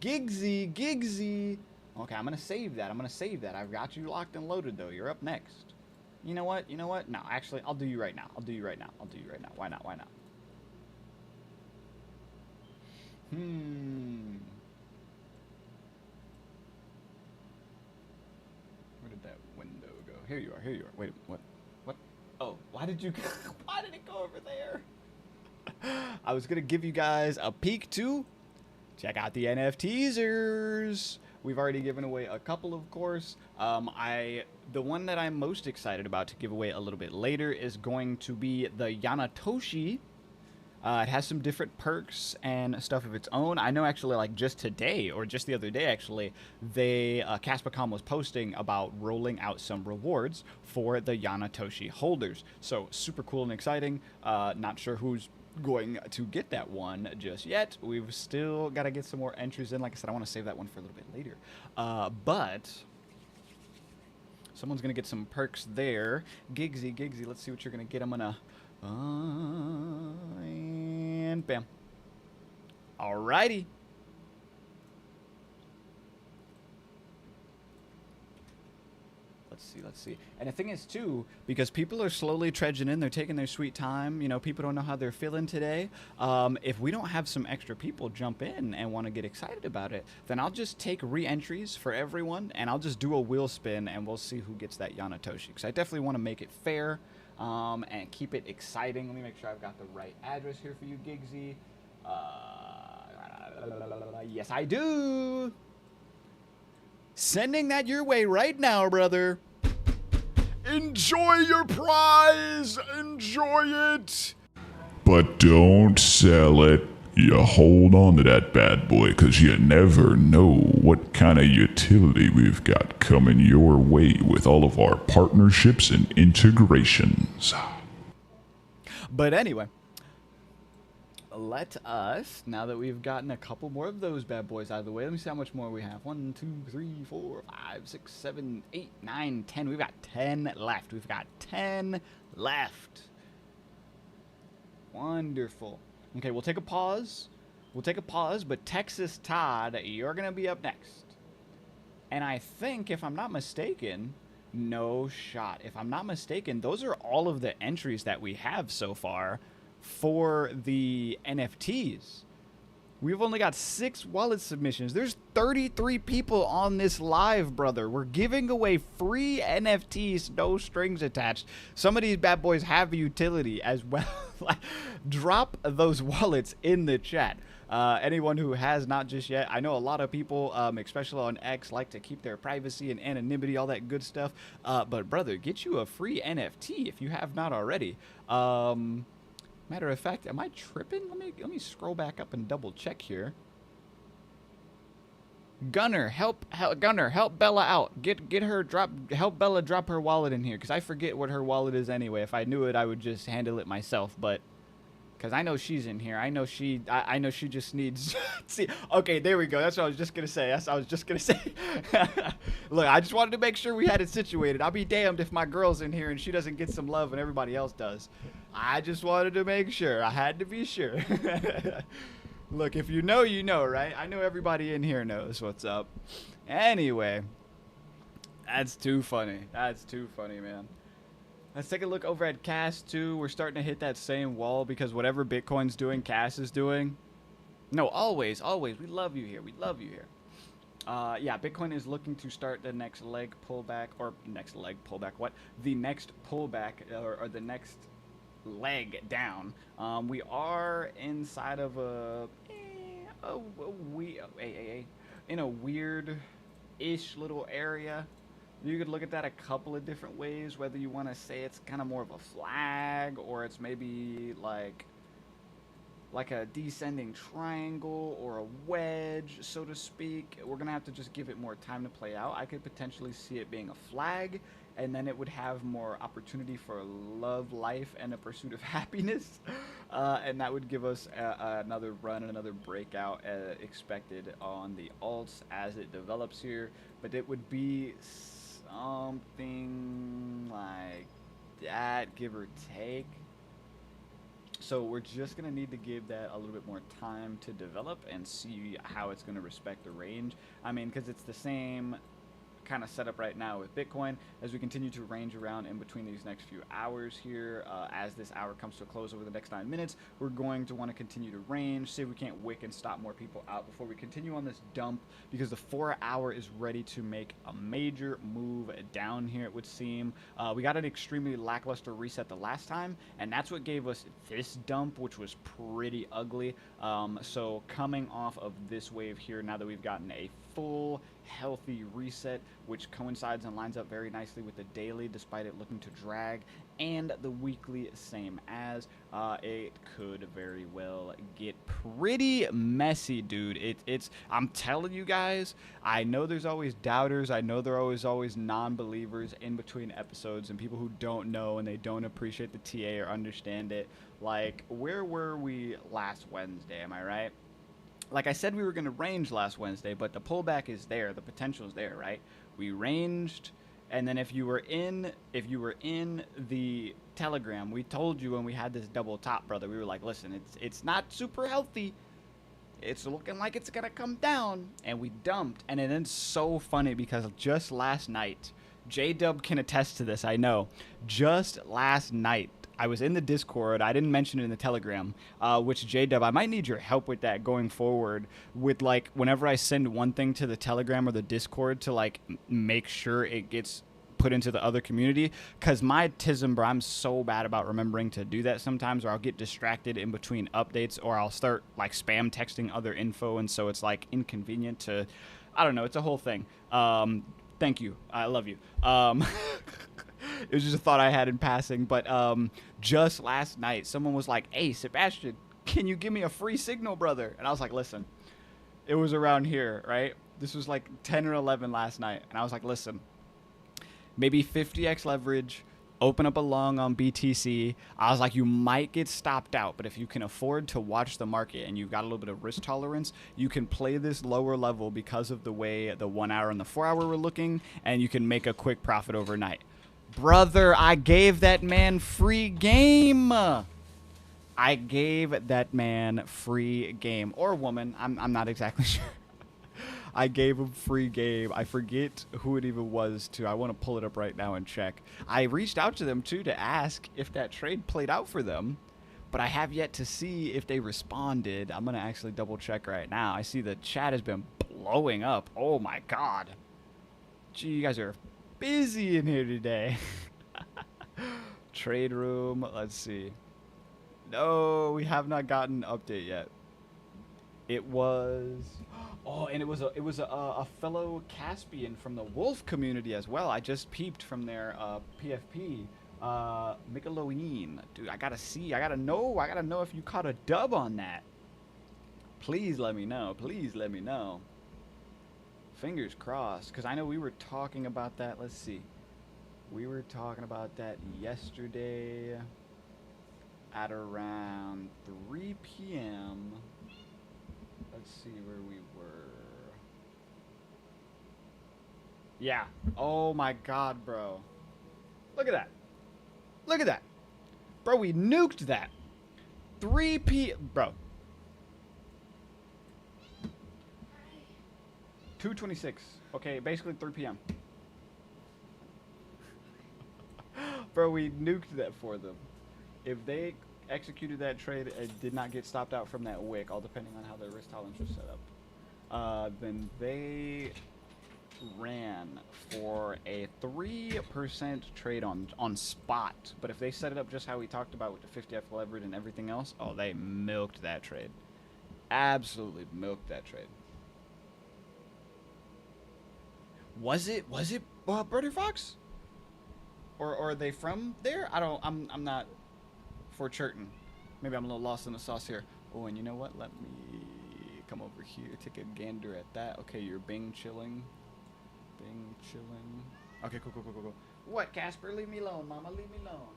Giggsy, Giggsy. Okay, I'm gonna save that. I've got you locked and loaded though. You're up next. You know what? No, actually, I'll do you right now. Why not? Where did that window go? Here you are. Wait, what? Oh, why did it go over there? I was gonna give you guys a peek too. Check out the NFTsers. We've already given away a couple, of course. The one that I'm most excited about to give away a little bit later is going to be the Yanatoshi. It has some different perks and stuff of its own. I know actually like just today or just the other day actually, Caspicom was posting about rolling out some rewards for the Yanatoshi holders. So super cool and exciting. Not sure who's going to get that one just yet. We've still got to get some more entries in. Like I said, I want to save that one for a little bit later. But someone's going to get some perks there. Giggsy, let's see what you're going to get. I'm going to... and bam. Alrighty. Let's see. And the thing is, too, because people are slowly trudging in, they're taking their sweet time, you know, people don't know how they're feeling today. If we don't have some extra people jump in and want to get excited about it, then I'll just take re-entries for everyone, and I'll just do a wheel spin, and we'll see who gets that Yanatoshi. Because I definitely want to make it fair and keep it exciting. Let me make sure I've got the right address here for you, Giggsy. Yes, I do. Sending that your way right now, brother. Enjoy your prize! Enjoy it! But don't sell it. You hold on to that bad boy, because you never know what kind of utility we've got coming your way with all of our partnerships and integrations. But anyway, let us, now that we've gotten a couple more of those bad boys out of the way, let me see how much more we have. 1, 2, 3, 4, 5, 6, 7, 8, 9, 10. We've got 10 left. Wonderful. Okay, we'll take a pause. But Texas Todd, you're going to be up next. And I think, if I'm not mistaken, no shot. If I'm not mistaken, those are all of the entries that we have so far for the NFTs. We've only got 6 wallet submissions. There's 33 people on this live, brother. We're giving away free NFTs, no strings attached. Some of these bad boys have utility as well. Drop those wallets in the chat. Anyone who has not just yet, I know a lot of people, especially on X, like to keep their privacy and anonymity, all that good stuff. But brother, get you a free NFT if you have not already. Matter of fact, am I tripping? Let me scroll back up and double check here. Gunner, help Bella out. Help Bella drop her wallet in here, because I forget what her wallet is anyway. If I knew it, I would just handle it myself, but because I know she's in here. I know she just needs see, okay, there we go. That's what I was just gonna say. Look, I just wanted to make sure we had it situated. I'll be damned if my girl's in here and she doesn't get some love and everybody else does. I just wanted to make sure. I had to be sure. Look, if you know, you know, right? I know everybody in here knows what's up. Anyway, that's too funny. Man. Let's take a look over at Cass, too. We're starting to hit that same wall because whatever Bitcoin's doing, Cass is doing. No, always. We love you here. Yeah, Bitcoin is looking to start the next leg pullback, the next pullback, or the next leg down. We are inside of in a weird-ish little area. You could look at that a couple of different ways, whether you want to say it's kind of more of a flag or it's maybe like a descending triangle or a wedge, so to speak. We're going to have to just give it more time to play out. I could potentially see it being a flag, and then it would have more opportunity for love, life, and a pursuit of happiness. And that would give us another run, another breakout expected on the alts as it develops here. But it would be something like that, give or take. So we're just going to need to give that a little bit more time to develop and see how it's going to respect the range. I mean, because it's the same kind of setup right now with Bitcoin as we continue to range around in between these next few hours here. As this hour comes to a close over the next 9 minutes, we're going to want to continue to range, see if we can't wick and stop more people out before we continue on this dump, because the 4 hour is ready to make a major move down here, it would seem. We got an extremely lackluster reset the last time, and that's what gave us this dump, which was pretty ugly. So coming off of this wave here, now that we've gotten a full healthy reset, which coincides and lines up very nicely with the daily, despite it looking to drag, and the weekly same as, it could very well get pretty messy, dude. It's I'm telling you guys, I know there's always doubters, I know there are always non-believers in between episodes and people who don't know and they don't appreciate the TA or understand it. Like, where were we last Wednesday, am I right? Like I said, we were going to range last Wednesday, but the pullback is there. The potential is there, right? We ranged, and then if you were in the Telegram, we told you when we had this double top, brother. We were like, listen, it's not super healthy. It's looking like it's going to come down, and we dumped. And it's so funny because just last night, J-Dub can attest to this, I know. Just last night, I was in the Discord. I didn't mention it in the Telegram, which J-Dub, I might need your help with that going forward, with like whenever I send one thing to the Telegram or the Discord to like make sure it gets put into the other community, because my tism, bro, I'm so bad about remembering to do that sometimes, or I'll get distracted in between updates, or I'll start like spam texting other info, and so it's like inconvenient to, I don't know, it's a whole thing. Thank you. I love you. It was just a thought I had in passing. But just last night, someone was like, hey, Sebastian, can you give me a free signal, brother? And I was like, listen, it was around here, right? This was like 10 or 11 last night. And I was like, listen, maybe 50x leverage, open up a long on BTC. I was like, you might get stopped out, but if you can afford to watch the market and you've got a little bit of risk tolerance, you can play this lower level because of the way the 1 hour and the 4 hour were looking, and you can make a quick profit overnight. Brother, I gave that man free game. I gave that man free game. Or woman. I'm not exactly sure. I gave him free game. I forget who it even was, too. I want to pull it up right now and check. I reached out to them, too, to ask if that trade played out for them. But I have yet to see if they responded. I'm going to actually double check right now. I see the chat has been blowing up. Oh, my God. Gee, you guys are busy in here today. Trade room, let's see. No, we have not gotten an update yet. It was, oh, and it was a fellow Caspian from the Wolf community as well. I just peeped from their PFP. Micheloween, dude, I gotta know if you caught a dub on that. Please let me know. Please let me know. Fingers crossed, because I know we were talking about that. Let's see. We were talking about that yesterday at around 3 p.m. Let's see where we were. Yeah. Oh my God, bro. Look at that. Look at that. Bro, we nuked that. 3 p.m. Bro. 2:26. Okay, basically 3 p.m. Bro, we nuked that for them. If they executed that trade and did not get stopped out from that wick, all depending on how their risk tolerance was set up, then they ran for a 3% trade on spot. But if they set it up just how we talked about with the 50F leverage and everything else, oh, they milked that trade. Absolutely milked that trade. Was it Brother Fox? Or are they from there? I'm not for certain. Maybe I'm a little lost in the sauce here. Oh, and you know what? Let me come over here, take a gander at that. Okay, you're Bing chilling. Bing chilling. Okay, cool. What, Casper? Leave me alone, Mama. Leave me alone.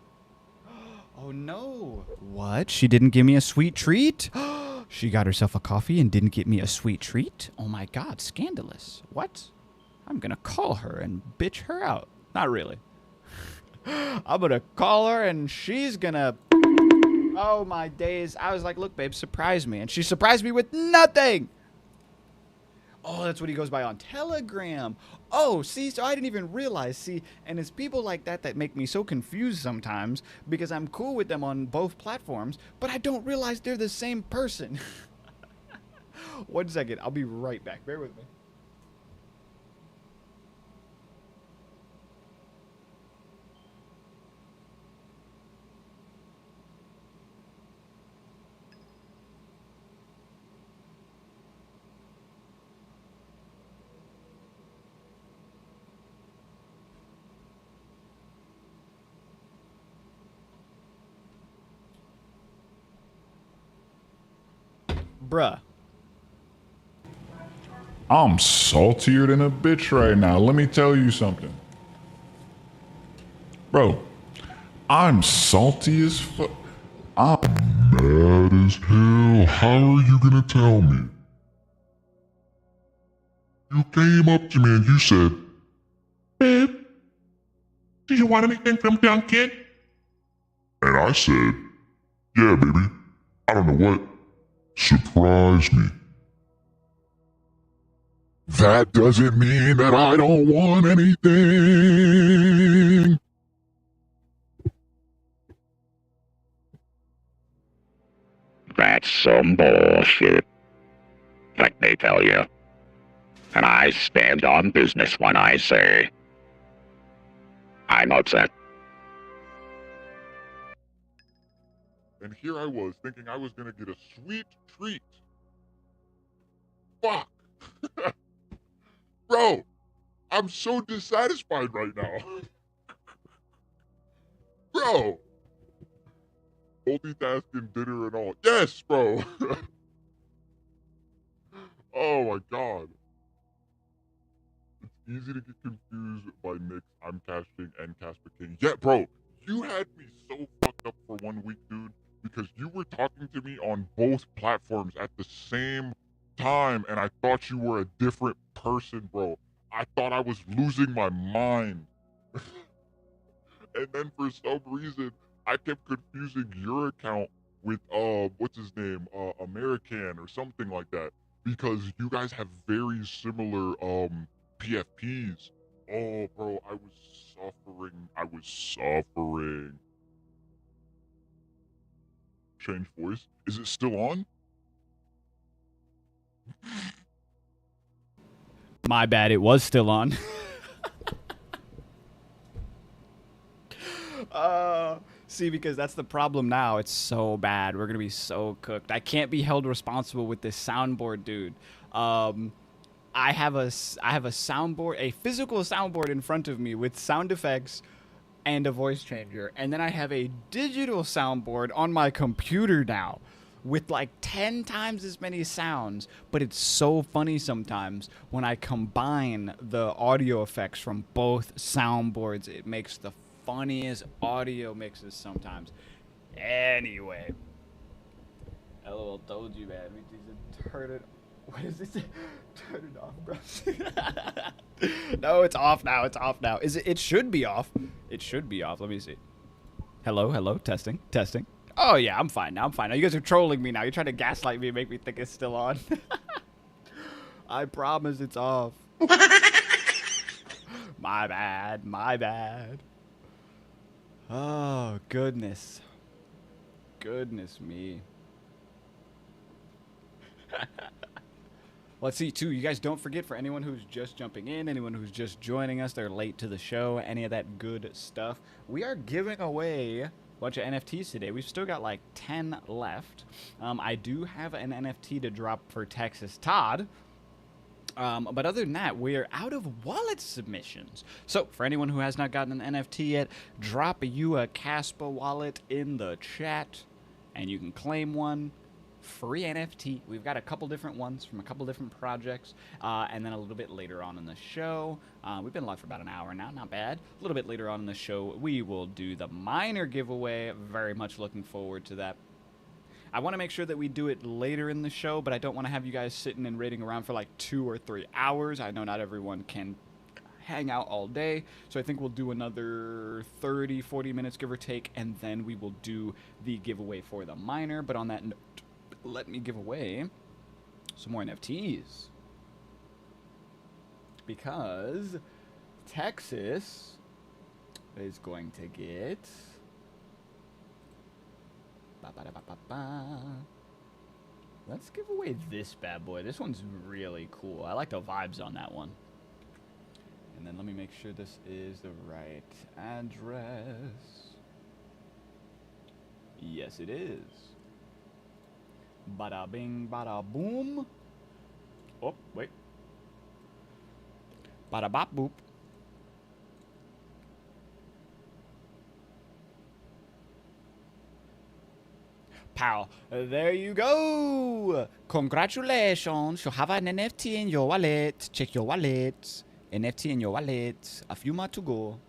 Oh no. What? She didn't give me a sweet treat? She got herself a coffee and didn't get me a sweet treat? Oh my god, scandalous. What? I'm gonna call her and bitch her out. Not really. I'm gonna call her and she's gonna... Oh my days. I was like, look, babe, surprise me. And she surprised me with nothing. Oh, that's what he goes by on Telegram. Oh, see, so I didn't even realize. See, and it's people like that that make me so confused sometimes because I'm cool with them on both platforms, but I don't realize they're the same person. 1 second. I'll be right back. Bear with me. Bruh. I'm saltier than a bitch right now. Let me tell you something. Bro, I'm salty as fuck. I'm mad as hell. How are you gonna tell me? You came up to me and you said, "Babe, do you want anything from Dunkin'?" And I said, "Yeah, baby. I don't know what. Surprise me." That doesn't mean that I don't want anything. That's some bullshit. Let me tell you. And I stand on business when I say I'm upset. And here I was thinking I was gonna get a sweet treat. Fuck. Bro, I'm so dissatisfied right now. Bro. Multitasking dinner and all. Yes, bro. Oh my god. It's easy to get confused by Nick. I'm Cash King and Casper King. Yeah, bro. You had me so fucked up for 1 week, dude, because you were talking to me on both platforms at the same time, and I thought you were a different person, bro. I thought I was losing my mind. And then for some reason, I kept confusing your account with what's his name, American or something like that, because you guys have very similar PFPs. Oh, bro, I was suffering. I was suffering. Change voice. Is it still on? My bad, it was still on. See, because that's the problem now. It's so bad. We're gonna be so cooked. I can't be held responsible with this soundboard, dude. I have a soundboard, a physical soundboard in front of me with sound effects and a voice changer, and then I have a digital soundboard on my computer now with like 10 times as many sounds. But it's so funny sometimes when I combine the audio effects from both soundboards. It makes the funniest audio mixes sometimes. Anyway, LOL, told you, man. Turn it. What is this? Turn it off, bro. No, it's off now. It's off now. Is it? It should be off. It should be off. Let me see. Hello. Testing. Oh yeah, I'm fine now. I'm fine now. You guys are trolling me now. You're trying to gaslight me and make me think it's still on. I promise it's off. My bad. Oh, goodness me. Let's see, too, you guys don't forget, for anyone who's just jumping in, anyone who's just joining us, they're late to the show, any of that good stuff, we are giving away a bunch of NFTs today. We've still got like 10 left. I do have an NFT to drop for Texas Todd. But other than that, we're out of wallet submissions. So for anyone who has not gotten an NFT yet, drop you a Caspa wallet in the chat, and you can claim one. Free NFT. We've got a couple different ones from a couple different projects, and then a little bit later on in the show, we've been live for about an hour now, not bad. A little bit later on in the show, we will do the miner giveaway. Very much looking forward to that. I want to make sure that we do it later in the show, but I don't want to have you guys sitting and waiting around for like 2 or 3 hours. I know not everyone can hang out all day, so I think we'll do another 30-40 minutes, give or take, and then we will do the giveaway for the miner. But on that note, let me give away some more NFTs, because Texas is going to get let's give away this bad boy. This one's really cool. I like the vibes on that one. And then let me make sure this is the right address. Yes, it is. Bada bing, bada boom. Oh, wait. Bada bop boop. Pow. There you go. Congratulations. You have an NFT in your wallet. Check your wallet. NFT in your wallet. A few more to go.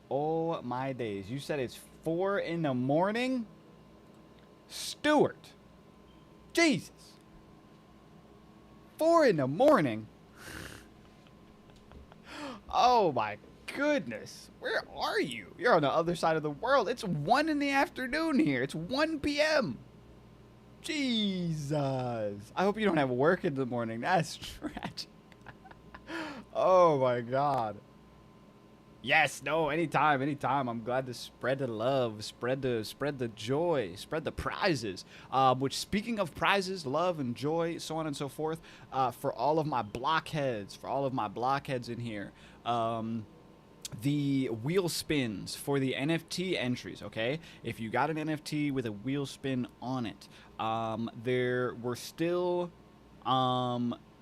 Oh my days. You said it's 4 in the morning? Stuart. Jesus. 4 in the morning? Oh my goodness. Where are you? You're on the other side of the world. It's 1 in the afternoon here. It's 1 p.m. Jesus. I hope you don't have work in the morning. That's tragic. Oh my God. Yes, no, anytime. I'm glad to spread the love, spread the joy, spread the prizes. Which, speaking of prizes, love and joy, so on and so forth, for all of my blockheads, in here, the wheel spins for the NFT entries, okay? If you got an NFT with a wheel spin on it, we're still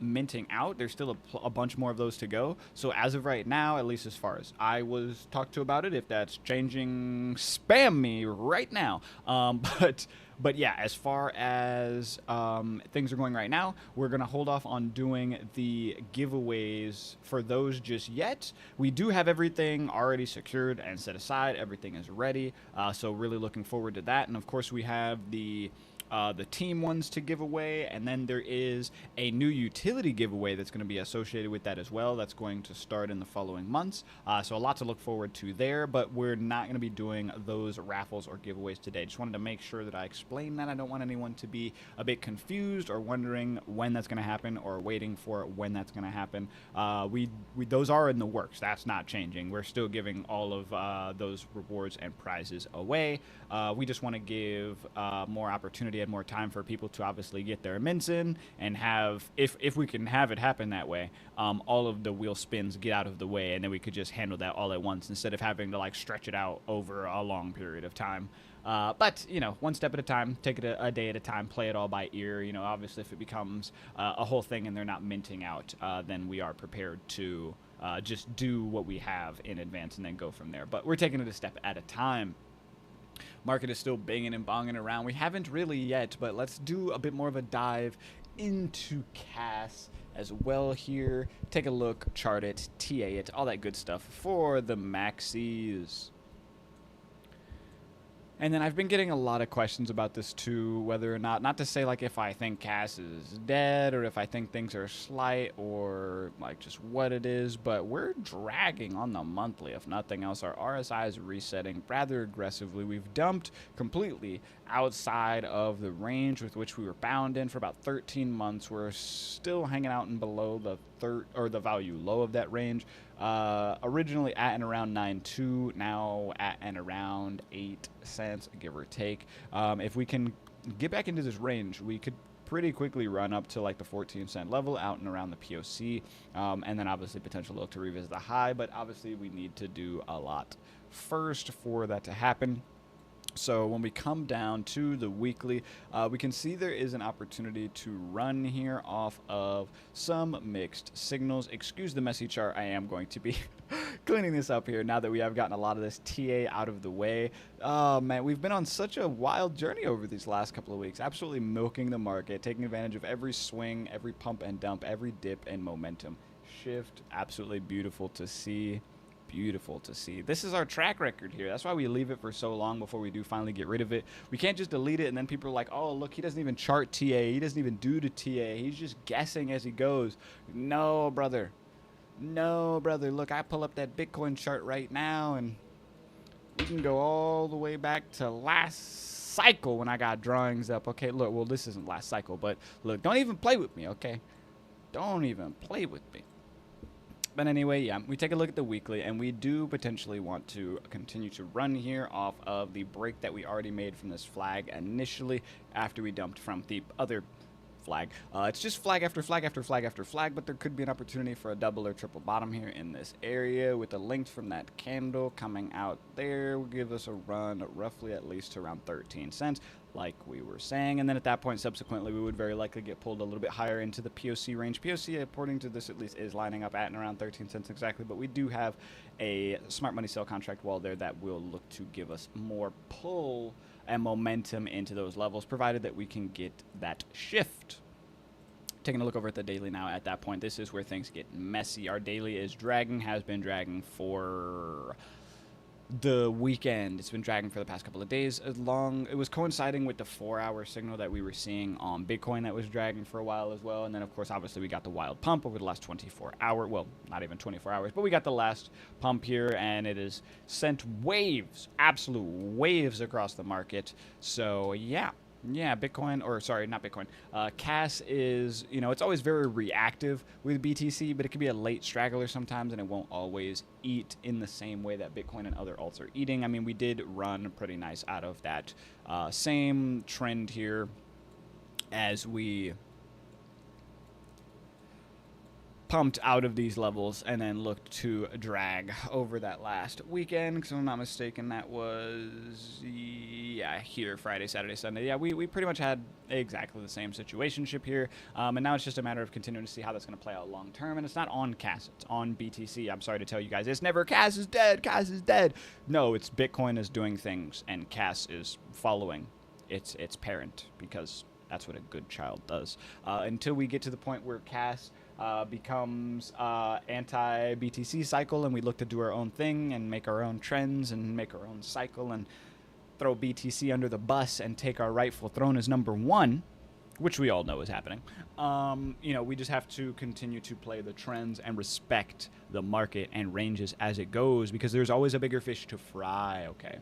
minting out. There's still a bunch more of those to go. So as of right now, at least as far as I was talked to about it, if that's changing, spam me right now. But yeah, as far as things are going right now, we're going to hold off on doing the giveaways for those just yet. We do have everything already secured and set aside. Everything is ready. So really looking forward to that. And of course, we have the team ones to give away, and then there is a new utility giveaway that's going to be associated with that as well. That's going to start in the following months. So a lot to look forward to there, but we're not going to be doing those raffles or giveaways today. Just wanted to make sure that I explain that. I don't want anyone to be a bit confused or wondering when that's going to happen or waiting for when that's going to happen. Those are in the works. That's not changing. We're still giving all of those rewards and prizes away. We just want to give more opportunity and more time for people to obviously get their mints in and have, if we can have it happen that way, all of the wheel spins get out of the way, and then we could just handle that all at once instead of having to like stretch it out over a long period of time. But, you know, one step at a time, take it a day at a time, play it all by ear. You know, obviously if it becomes a whole thing and they're not minting out, then we are prepared to just do what we have in advance and then go from there. But we're taking it a step at a time. Market is still banging and bonging around. We haven't really yet, but let's do a bit more of a dive into CAS as well here. Take a look, chart it, TA it, all that good stuff for the maxis. And then I've been getting a lot of questions about this too, whether or not to say like if I think CAS is dead or if I think things are slight or like just what it is, but we're dragging on the monthly. If nothing else, our RSI is resetting rather aggressively. We've dumped completely outside of the range with which we were bound in for about 13 months. We're still hanging out and below the value low of that range. Originally at and around 9.2, now at and around 8 cents, give or take. If we can get back into this range, we could pretty quickly run up to like the 14-cent level out and around the POC, and then obviously potential look to revisit the high, but obviously we need to do a lot first for that to happen. So when we come down to the weekly, we can see there is an opportunity to run here off of some mixed signals. Excuse the messy chart. I am going to be cleaning this up here now that we have gotten a lot of this TA out of the way. Oh man, we've been on such a wild journey over these last couple of weeks, absolutely milking the market, taking advantage of every swing, every pump and dump, every dip and momentum shift. Absolutely beautiful to see. Beautiful to see. This is our track record here. That's why we leave it for so long before we do finally get rid of it. We can't just delete it and then people are like, oh, look, he doesn't even chart TA. He doesn't even do the TA. He's just guessing as he goes. No, brother. No, brother. Look, I pull up that Bitcoin chart right now and we can go all the way back to last cycle when I got drawings up. Okay, look, well, this isn't last cycle, but look, don't even play with me, okay? Don't even play with me. But anyway, yeah, we take a look at the weekly, and we do potentially want to continue to run here off of the break that we already made from this flag initially after we dumped from the other flag. It's just flag after flag after flag after flag, but there could be an opportunity for a double or triple bottom here in this area with the length from that candle coming out there will give us a run roughly at least to around 13 cents. Like we were saying, and then at that point subsequently we would very likely get pulled a little bit higher into the POC range. POC, according to this at least, is lining up at and around 13 cents exactly, but we do have a smart money sell contract wall there that will look to give us more pull and momentum into those levels, provided that we can get that shift. Taking a look over at the daily now, at that point this is where things get messy. Our daily is dragging, has been dragging for the weekend. It's been dragging for the past couple of days. It was coinciding with the 4-hour signal that we were seeing on Bitcoin that was dragging for a while as well. And then of course obviously we got the wild pump over the last 24 hours. Well, not even 24 hours, but we got the last pump here and it has sent waves, absolute waves across the market. So yeah, Bitcoin, or sorry, not Bitcoin. CAS is, it's always very reactive with BTC, but it can be a late straggler sometimes, and it won't always eat in the same way that Bitcoin and other alts are eating. I mean, we did run pretty nice out of that same trend here as we pumped out of these levels and then looked to drag over that last weekend, because if I'm not mistaken that was here Friday, Saturday, Sunday. We pretty much had exactly the same situationship here, and now it's just a matter of continuing to see how that's going to play out long term. And it's not on CAS, it's on BTC. I'm sorry to tell you guys, it's never CAS is dead, CAS is dead. No, it's Bitcoin is doing things and CAS is following its parent, because that's what a good child does. Until we get to the point where CAS becomes anti-BTC cycle and we look to do our own thing and make our own trends and make our own cycle and throw BTC under the bus and take our rightful throne as number one, which we all know is happening. We just have to continue to play the trends and respect the market and ranges as it goes, because there's always a bigger fish to fry, okay?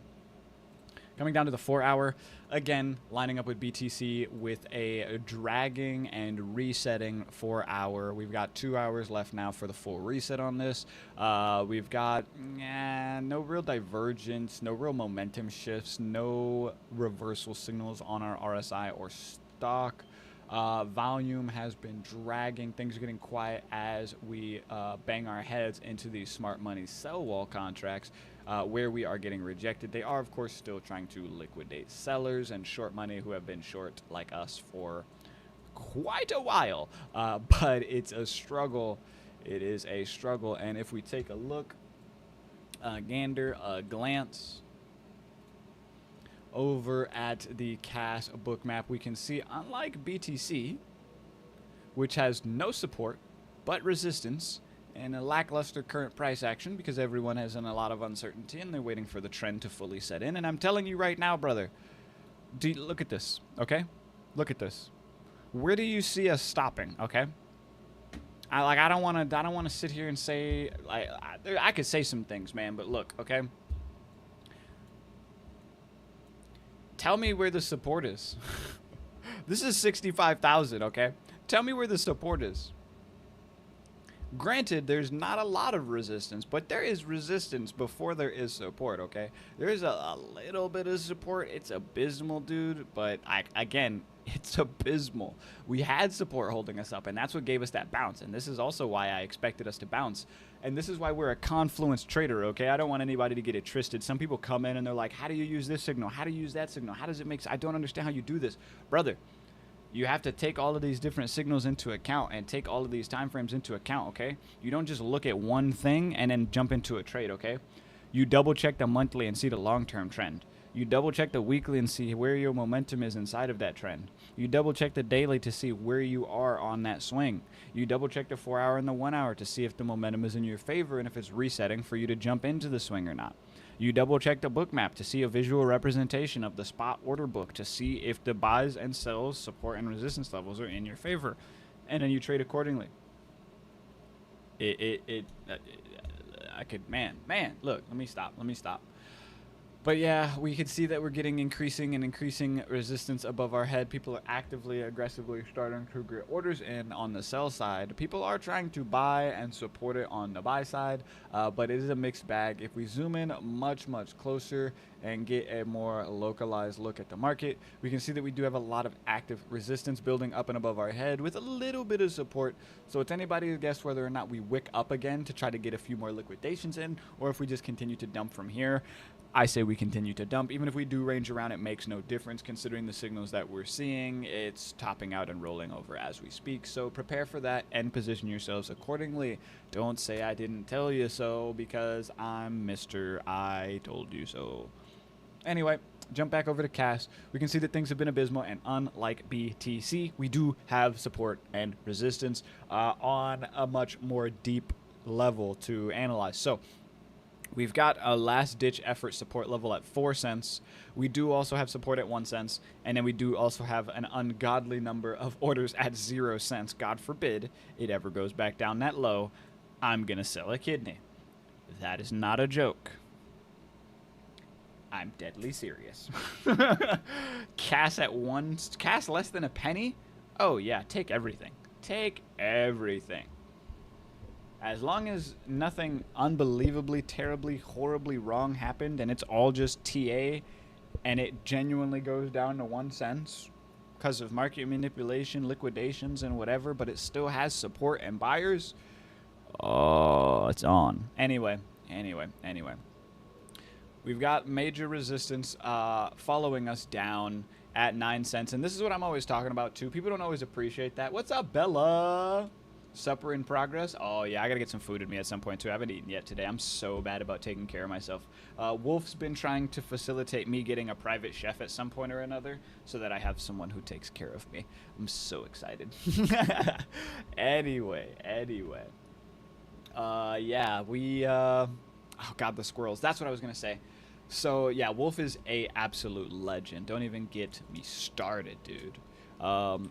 Coming down to the 4-hour, again, lining up with BTC with a dragging and resetting 4-hour. We've got 2 hours left now for the full reset on this. We've got no real divergence, no real momentum shifts, no reversal signals on our RSI or stock. Volume has been dragging. Things are getting quiet as we bang our heads into these smart money sell wall contracts. Where we are getting rejected. They are, of course, still trying to liquidate sellers and short money who have been short like us for quite a while. But it's a struggle. It is a struggle. And if we take a look, a glance over at the CAS book map, we can see, unlike BTC, which has no support but resistance, and a lackluster current price action because everyone has a lot of uncertainty and they're waiting for the trend to fully set in. And I'm telling you right now, brother, look at this, okay? Look at this. Where do you see us stopping, okay? I don't want to sit here and say, I could say some things, man, but look, okay? Tell me where the support is. This is 65,000, okay? Tell me where the support is. Granted, there's not a lot of resistance, but there is resistance before there is support, okay? There is a little bit of support. It's abysmal, dude, but again, It's abysmal. We had support holding us up, and that's what gave us that bounce. And this is also why I expected us to bounce. And this is why we're a confluence trader, okay? I don't want anybody to get it twisted. Some people come in and they're like, how do you use this signal? How do you use that signal? How does it make sense? I don't understand how you do this. Brother, you have to take all of these different signals into account and take all of these time frames into account, okay? You don't just look at one thing and then jump into a trade, okay? You double check the monthly and see the long-term trend. You double check the weekly and see where your momentum is inside of that trend. You double check the daily to see where you are on that swing. You double check the 4 hour and the 1 hour to see if the momentum is in your favor and if it's resetting for you to jump into the swing or not. You double check the book map to see a visual representation of the spot order book to see if the buys and sells, support and resistance levels are in your favor. And then you trade accordingly. Look, let me stop. But yeah, we can see that we're getting increasing resistance above our head. People are actively, aggressively starting to get orders in on the sell side. People are trying to buy and support it on the buy side, but it is a mixed bag. If we zoom in much closer and get a more localized look at the market, we can see that we do have a lot of active resistance building up and above our head with a little bit of support. So it's anybody's guess whether or not we wick up again to try to get a few more liquidations in, or if we just continue to dump from here. I say we continue to dump. Even if we do range around, it makes no difference considering the signals that we're seeing. It's topping out and rolling over as we speak. So prepare for that and position yourselves accordingly. Don't say I didn't tell you so, because I'm Mr. I told you so. Anyway, jump back over to CAS. We can see that things have been abysmal, and unlike BTC, we do have support and resistance on a much more deep level to analyze. So we've got a last-ditch effort support level at 4 cents. We do also have support at 1 cent, and then we do also have an ungodly number of orders at 0 cents. God forbid it ever goes back down that low. I'm going to sell a kidney. That is not a joke. I'm deadly serious. CAS at 1, CAS less than a penny? Oh yeah, take everything. Take everything. As long as nothing unbelievably, terribly, horribly wrong happened and it's all just TA and it genuinely goes down to 1 cent because of market manipulation, liquidations, and whatever, but it still has support and buyers, oh, it's on. Anyway. We've got major resistance following us down at 9 cents, and this is what I'm always talking about too. People don't always appreciate that. What's up, Bella? Supper in progress. Oh yeah, I gotta get some food in me at some point too. I haven't eaten yet today. I'm so bad about taking care of myself. Wolf's been trying to facilitate me getting a private chef at some point or another so that I have someone who takes care of me. I'm so excited. Anyway. Yeah, oh god, the squirrels. That's what I was gonna say. So yeah, Wolf is a absolute legend. Don't even get me started, dude.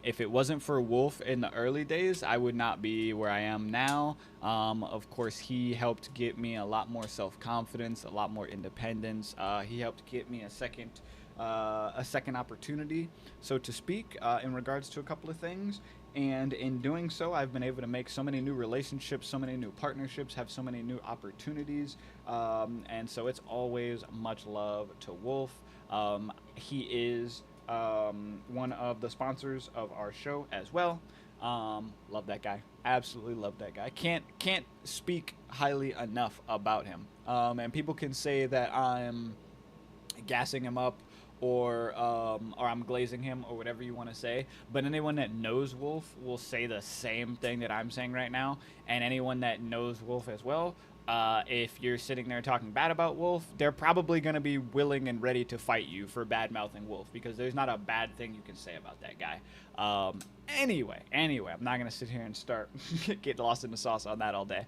If it wasn't for Wolf in the early days, I would not be where I am now. Of course, he helped get me a lot more self-confidence, a lot more independence. He helped get me a second opportunity, so to speak, in regards to a couple of things. And in doing so, I've been able to make so many new relationships, so many new partnerships, have so many new opportunities. And so it's always much love to Wolf. He is one of the sponsors of our show as well. Love that guy. Absolutely love that guy. Can't speak highly enough about him. And people can say that I'm gassing him up or I'm glazing him or whatever you want to say, but anyone that knows Wolf will say the same thing that I'm saying right now. And anyone that knows Wolf as well, if you're sitting there talking bad about Wolf, they're probably going to be willing and ready to fight you for bad-mouthing Wolf, because there's not a bad thing you can say about that guy. Anyway, I'm not going to sit here and start get lost in the sauce on that all day.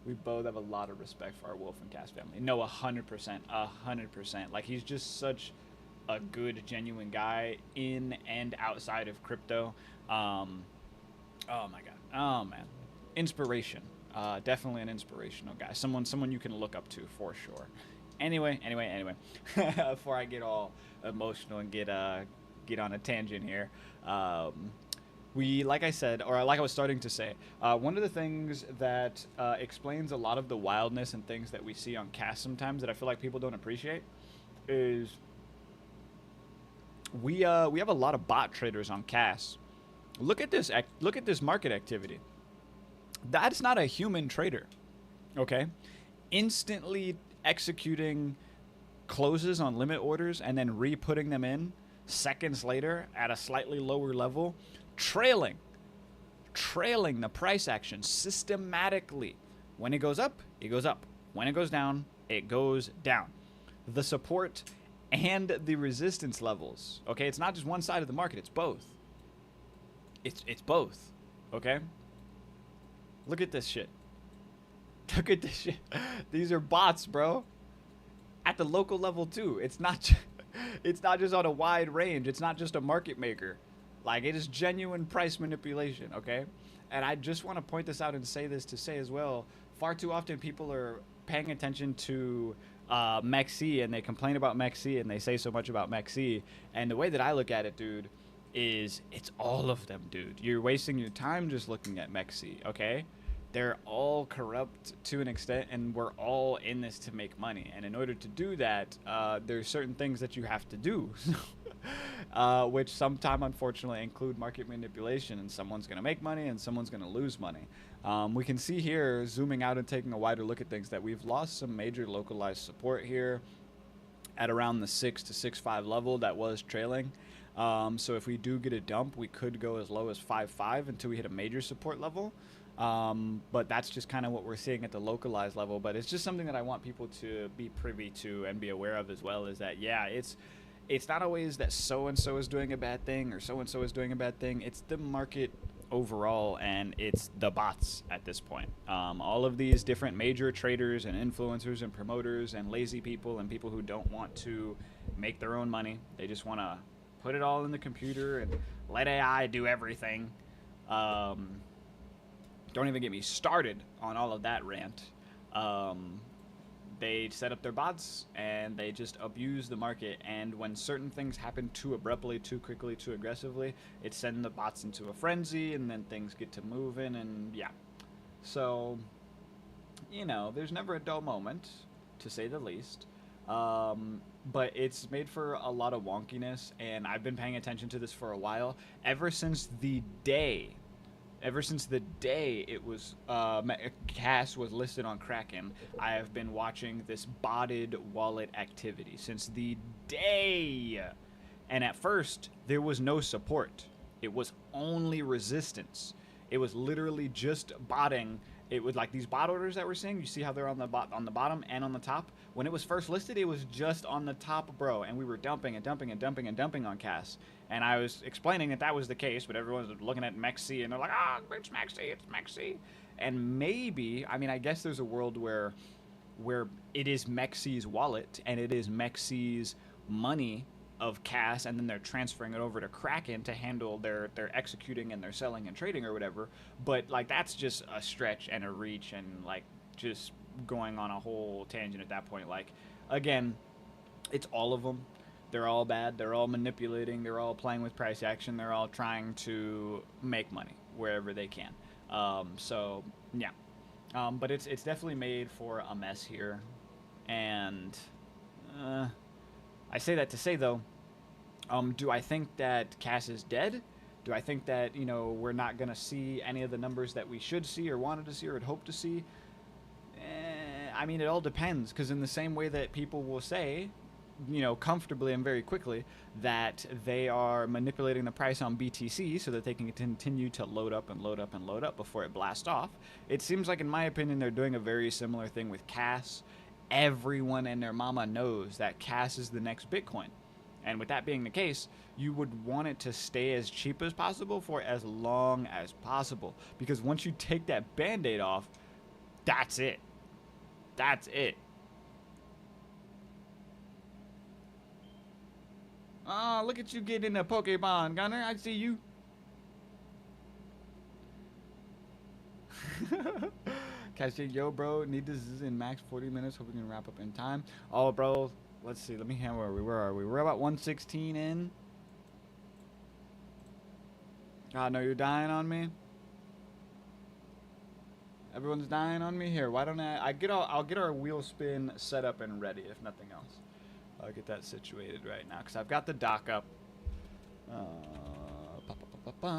We both have a lot of respect for our Wolf and Cass family. No, 100%. Like, he's just such a good, genuine guy in and outside of crypto. Oh my god. Oh man. Inspiration. Definitely an inspirational guy. Someone you can look up to for sure. Anyway. Before I get all emotional and get on a tangent here. Like I said, or like I was starting to say, one of the things that explains a lot of the wildness and things that we see on CAS sometimes that I feel like people don't appreciate is we have a lot of bot traders on CAS. Look at this. Look at this market activity. That's not a human trader. Okay, instantly executing closes on limit orders and then re-putting them in seconds later at a slightly lower level, trailing the price action systematically. When it goes up, it goes up. When it goes down, it goes down. The support and the resistance levels. Okay, it's not just one side of the market, it's both. It's both. Okay? Look at this shit. Look at this shit. These are bots, bro. At the local level too. It's not it's not just on a wide range. It's not just a market maker. Like, it is genuine price manipulation, okay? And I just want to point this out and say this to say as well, far too often people are paying attention to MEXC, and they complain about MEXC, and they say so much about MEXC. And the way that I look at it, dude, is it's all of them, dude. You're wasting your time just looking at MEXC, okay? They're all corrupt to an extent, and we're all in this to make money. And in order to do that, there's certain things that you have to do, which sometimes, unfortunately, include market manipulation. And someone's going to make money, and someone's going to lose money. We can see here, zooming out and taking a wider look at things, that we've lost some major localized support here at around the 6 to 6.5 level that was trailing. So if we do get a dump, we could go as low as 5.5 until we hit a major support level. But that's just kind of what we're seeing at the localized level. But it's just something that I want people to be privy to and be aware of as well, is that, yeah, it's not always that so-and-so is doing a bad thing or so-and-so is doing a bad thing. It's the market overall, and it's the bots at this point. All of these different major traders and influencers and promoters and lazy people and people who don't want to make their own money. They just want to put it all in the computer and let AI do everything. Don't even get me started on all of that rant. They set up their bots and they just abuse the market. And when certain things happen too abruptly, too quickly, too aggressively, it's sending the bots into a frenzy, and then things get to moving, and yeah. So, you know, there's never a dull moment, to say the least. But it's made for a lot of wonkiness, and I've been paying attention to this for a while. Ever since the day it was CAS was listed on Kraken, I have been watching this botted wallet activity since the day. And at first, there was no support. It was only resistance. It was literally just botting. It was like these bot orders that we're seeing. You see how they're on the bottom and on the top? When it was first listed, it was just on the top, bro. And we were dumping and dumping and dumping and dumping on CAS. And I was explaining that was the case, but everyone's looking at MEXC, and they're like, it's MEXC. And maybe, I mean, I guess there's a world where it is MEXC's wallet, and it is MEXC's money of CAS, and then they're transferring it over to Kraken to handle their executing and their selling and trading or whatever. But like, that's just a stretch and a reach, and like just going on a whole tangent at that point. Like, again, it's all of them. They're all bad. They're all manipulating. They're all playing with price action. They're all trying to make money wherever they can. So yeah, but it's definitely made for a mess here, and I say that to say, though, do I think that CAS is dead? Do I think that, you know, we're not going to see any of the numbers that we should see or wanted to see or had hoped to see? I mean, it all depends, because in the same way that people will say, you know, comfortably and very quickly, that they are manipulating the price on BTC so that they can continue to load up and load up and load up before it blasts off, it seems like, in my opinion, they're doing a very similar thing with CAS. Everyone and their mama knows that CAS is the next Bitcoin. And with that being the case, you would want it to stay as cheap as possible for as long as possible. Because once you take that Band-Aid off, that's it. That's it. Oh, look at you getting a Pokemon, Gunner. I see you. Catch it, yo, bro. Need this in max 40 minutes. Hope we can wrap up in time. Oh, bro. Let's see. Let me hand where are we? We're about 116 in. God, no, you're dying on me. Everyone's dying on me here. Why don't I'll get our wheel spin set up and ready, if nothing else. I'll get that situated right now, because I've got the dock up. Pa, pa, pa, pa, pa.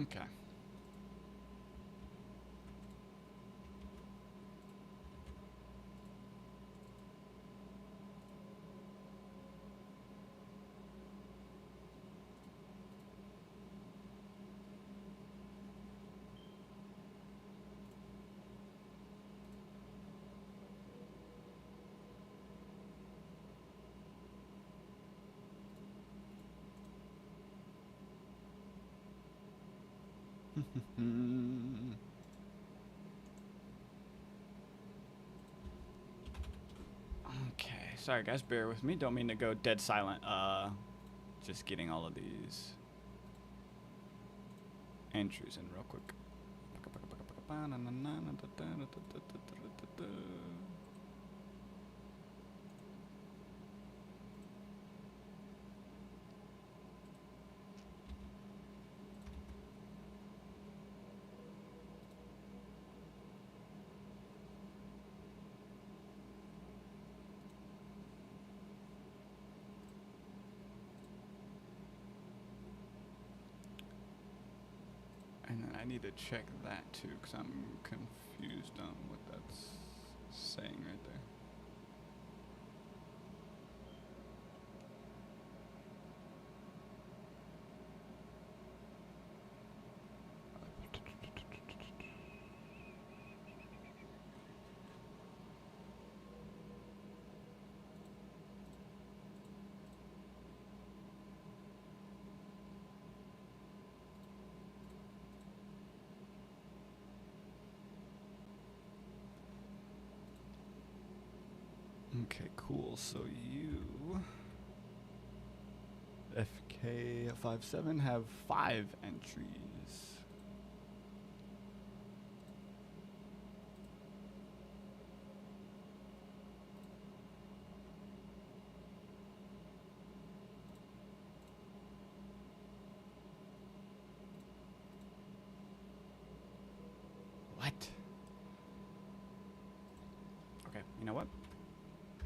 Okay. Okay, sorry guys, bear with me. Don't mean to go dead silent. Just getting all of these entries in real quick. And then I need to check that too, because I'm confused on what that's saying right there. Okay, cool. So you, FK57, have 5 entries. What? Okay, you know what?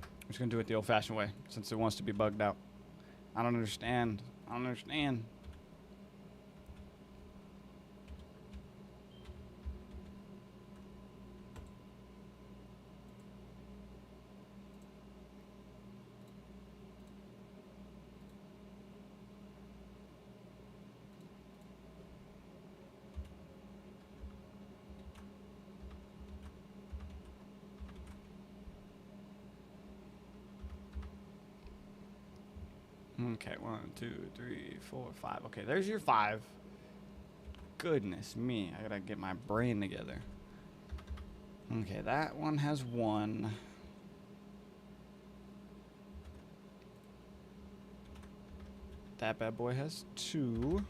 I'm just gonna do it the old-fashioned way, since it wants to be bugged out. I don't understand. I don't understand. Okay, 1, 2, 3, 4, 5. Okay, there's your 5. Goodness me, I gotta get my brain together. Okay, that one has 1. That bad boy has 2.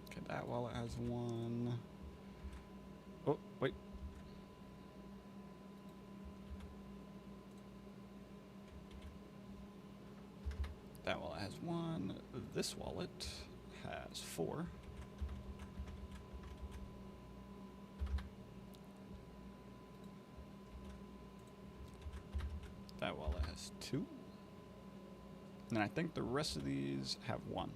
Okay, that wallet has 1. Oh, wait. That wallet has 1. This wallet has 4. That wallet has 2. And I think the rest of these have 1.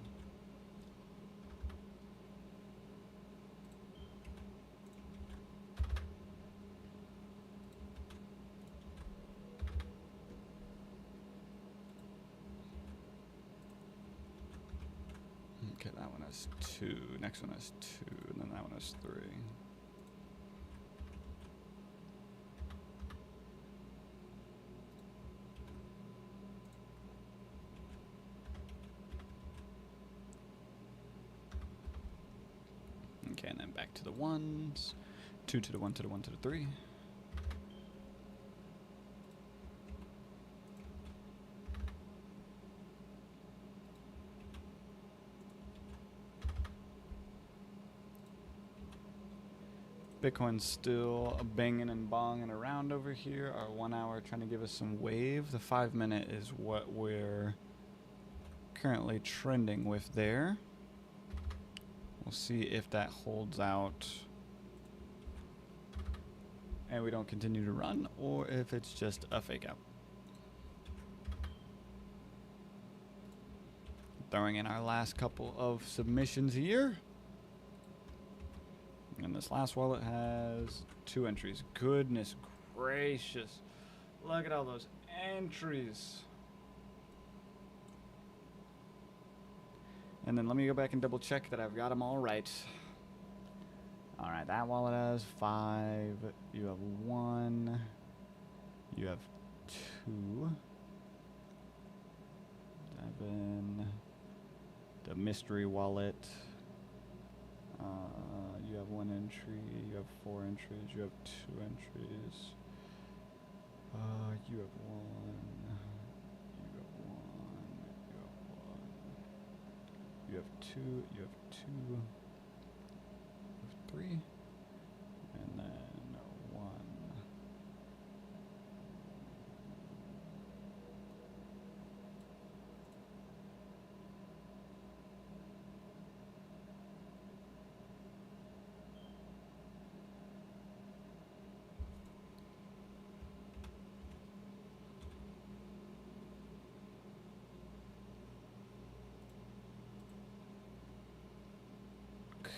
Okay, that one has 2. Next one has 2. And then that one has 3. Okay, and then back to the ones. 2 to the 1 to the 1 to the 3. Bitcoin's still banging and bonging around over here. Our 1 hour trying to give us some wave. The 5 minute is what we're currently trending with there. We'll see if that holds out and we don't continue to run, or if it's just a fake out. Throwing in our last couple of submissions here. And this last wallet has 2 entries. Goodness gracious. Look at all those entries. And then let me go back and double check that I've got them all right. All right, that wallet has 5. You have 1. You have 2. 7. The mystery wallet. You have 1 entry. You have 4 entries. You have 2 entries. You have 1. You have 1. You have 1. You have 2. You have 2. You have 3. And then 1.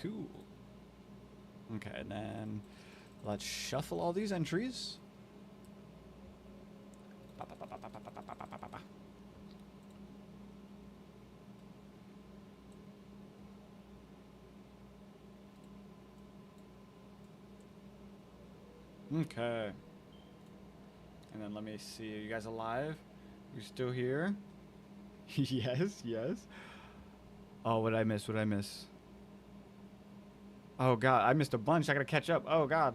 Cool. Okay, then let's shuffle all these entries. Okay. And then let me see. Are you guys alive? You still here? Yes, yes. Oh, what did I miss? What did I miss? Oh god, I missed a bunch. I gotta catch up. Oh god.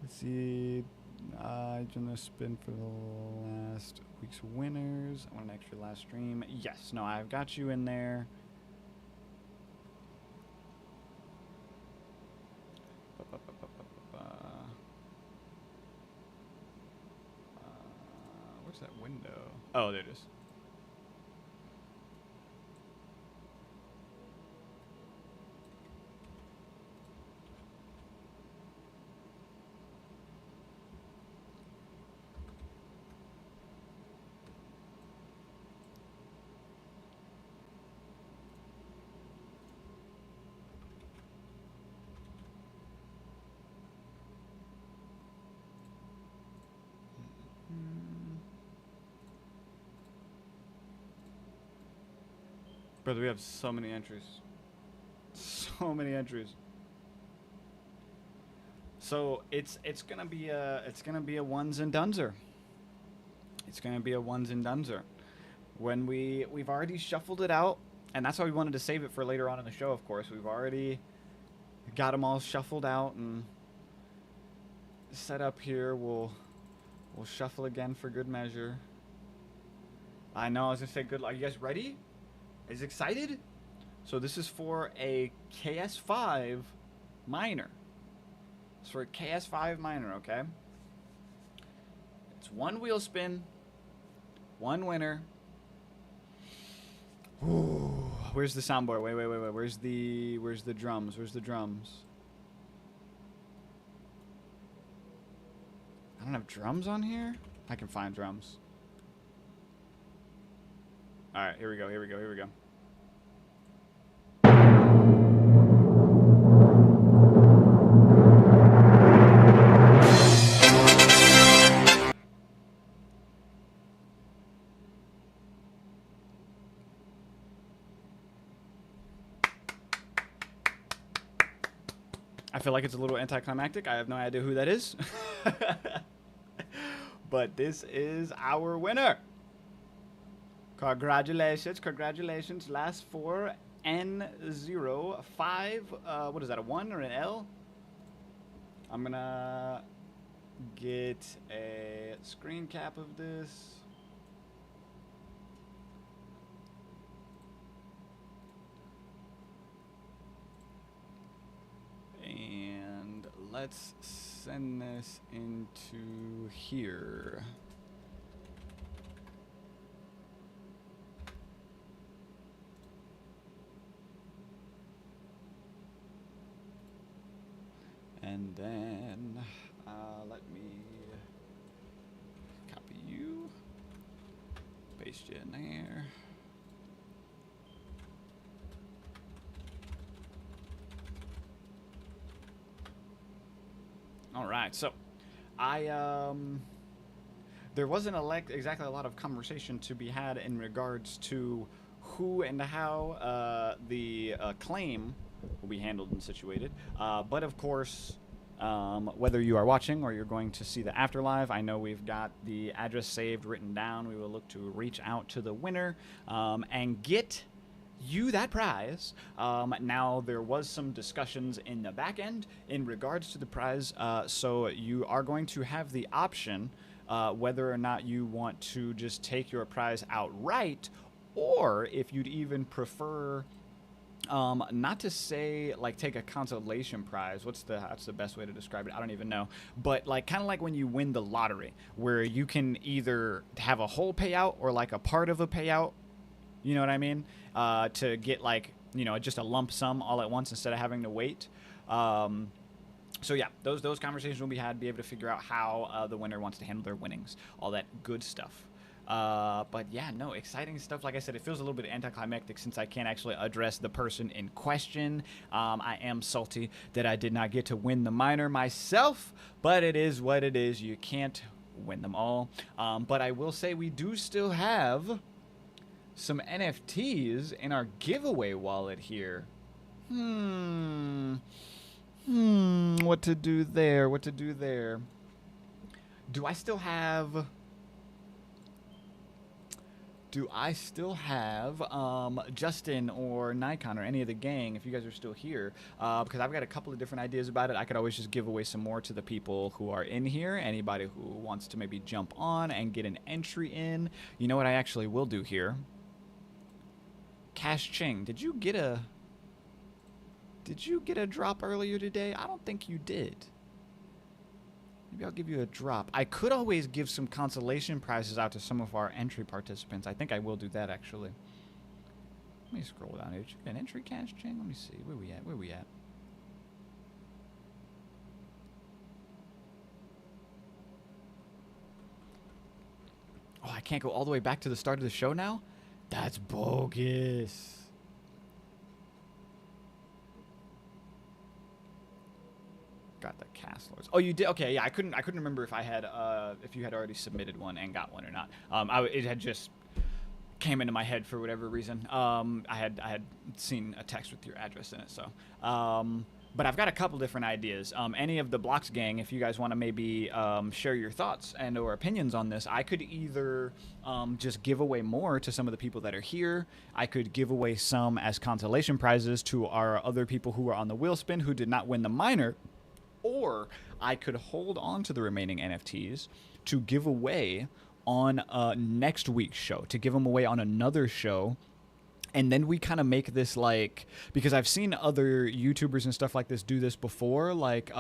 Let's see. I'm gonna spin for the last week's winners. I want an extra last stream. Yes, no, I've got you in there. Where's that window? Oh, there it is. Brother, we have so many entries. So many entries. So it's gonna be a ones and doneser. It's gonna be a ones and doneser. When we've already shuffled it out, and that's why we wanted to save it for later on in the show. Of course, we've already got them all shuffled out and set up here. We'll shuffle again for good measure. I know. I was gonna say good luck. Are you guys ready? Is excited? So this is for a KS5 miner. It's for a KS5 miner, okay? It's 1 wheel spin, 1 winner. Ooh, where's the soundboard? Wait. Where's the drums? Where's the drums? I don't have drums on here? I can find drums. All right, here we go. I feel like it's a little anticlimactic. I have no idea who that is. But this is our winner. Congratulations. Last 4 N05. What is that, a 1 or an L? I'm going to get a screen cap of this. And let's send this into here. And then let me copy you, paste you in there. All right, so there wasn't exactly a lot of conversation to be had in regards to who and how the claim will be handled and situated. But of course, whether you are watching or you're going to see the afterlife, I know we've got the address saved, written down. We will look to reach out to the winner and get you that prize. Now, there was some discussions in the back end in regards to the prize, so you are going to have the option whether or not you want to just take your prize outright, or if you'd even prefer not to say like take a consolation prize. That's the best way to describe it? I don't even know. But like kind of like when you win the lottery, where you can either have a whole payout or like a part of a payout. You know what I mean? To get like, you know, just a lump sum all at once instead of having to wait. So yeah, those conversations will be had. Be able to figure out how the winner wants to handle their winnings, all that good stuff. But yeah, no, exciting stuff. Like I said, it feels a little bit anticlimactic since I can't actually address the person in question. I am salty that I did not get to win the minor myself, but it is what it is. You can't win them all. But I will say we do still have some NFTs in our giveaway wallet here. What to do there? Do I still have Justin or Nikon or any of the gang, if you guys are still here, because I've got a couple of different ideas about it. I could always just give away some more to the people who are in here. Anybody who wants to maybe jump on and get an entry in. You know what I actually will do here? Cash Ching, did you get a drop earlier today? I don't think you did. Maybe I'll give you a drop. I could always give some consolation prizes out to some of our entry participants. I think I will do that, actually. Let me scroll down here. Did you get an entry, Cash Ching? Let me see. Where we at? Oh, I can't go all the way back to the start of the show now? That's bogus. Got the cast lords. Oh, you did? Okay, yeah. I couldn't remember if I had if you had already submitted one and got one or not. It had just came into my head for whatever reason. I had seen a text with your address in it, so. But I've got a couple different ideas. Any of the Blocks gang, if you guys want to maybe share your thoughts and or opinions on this, I could either just give away more to some of the people that are here. I could give away some as consolation prizes to our other people who were on the wheel spin who did not win the minor, or I could hold on to the remaining NFTs to give away on next week's show, to give them away on another show. And then we kind of make this like, because I've seen other YouTubers and stuff like this do this before, like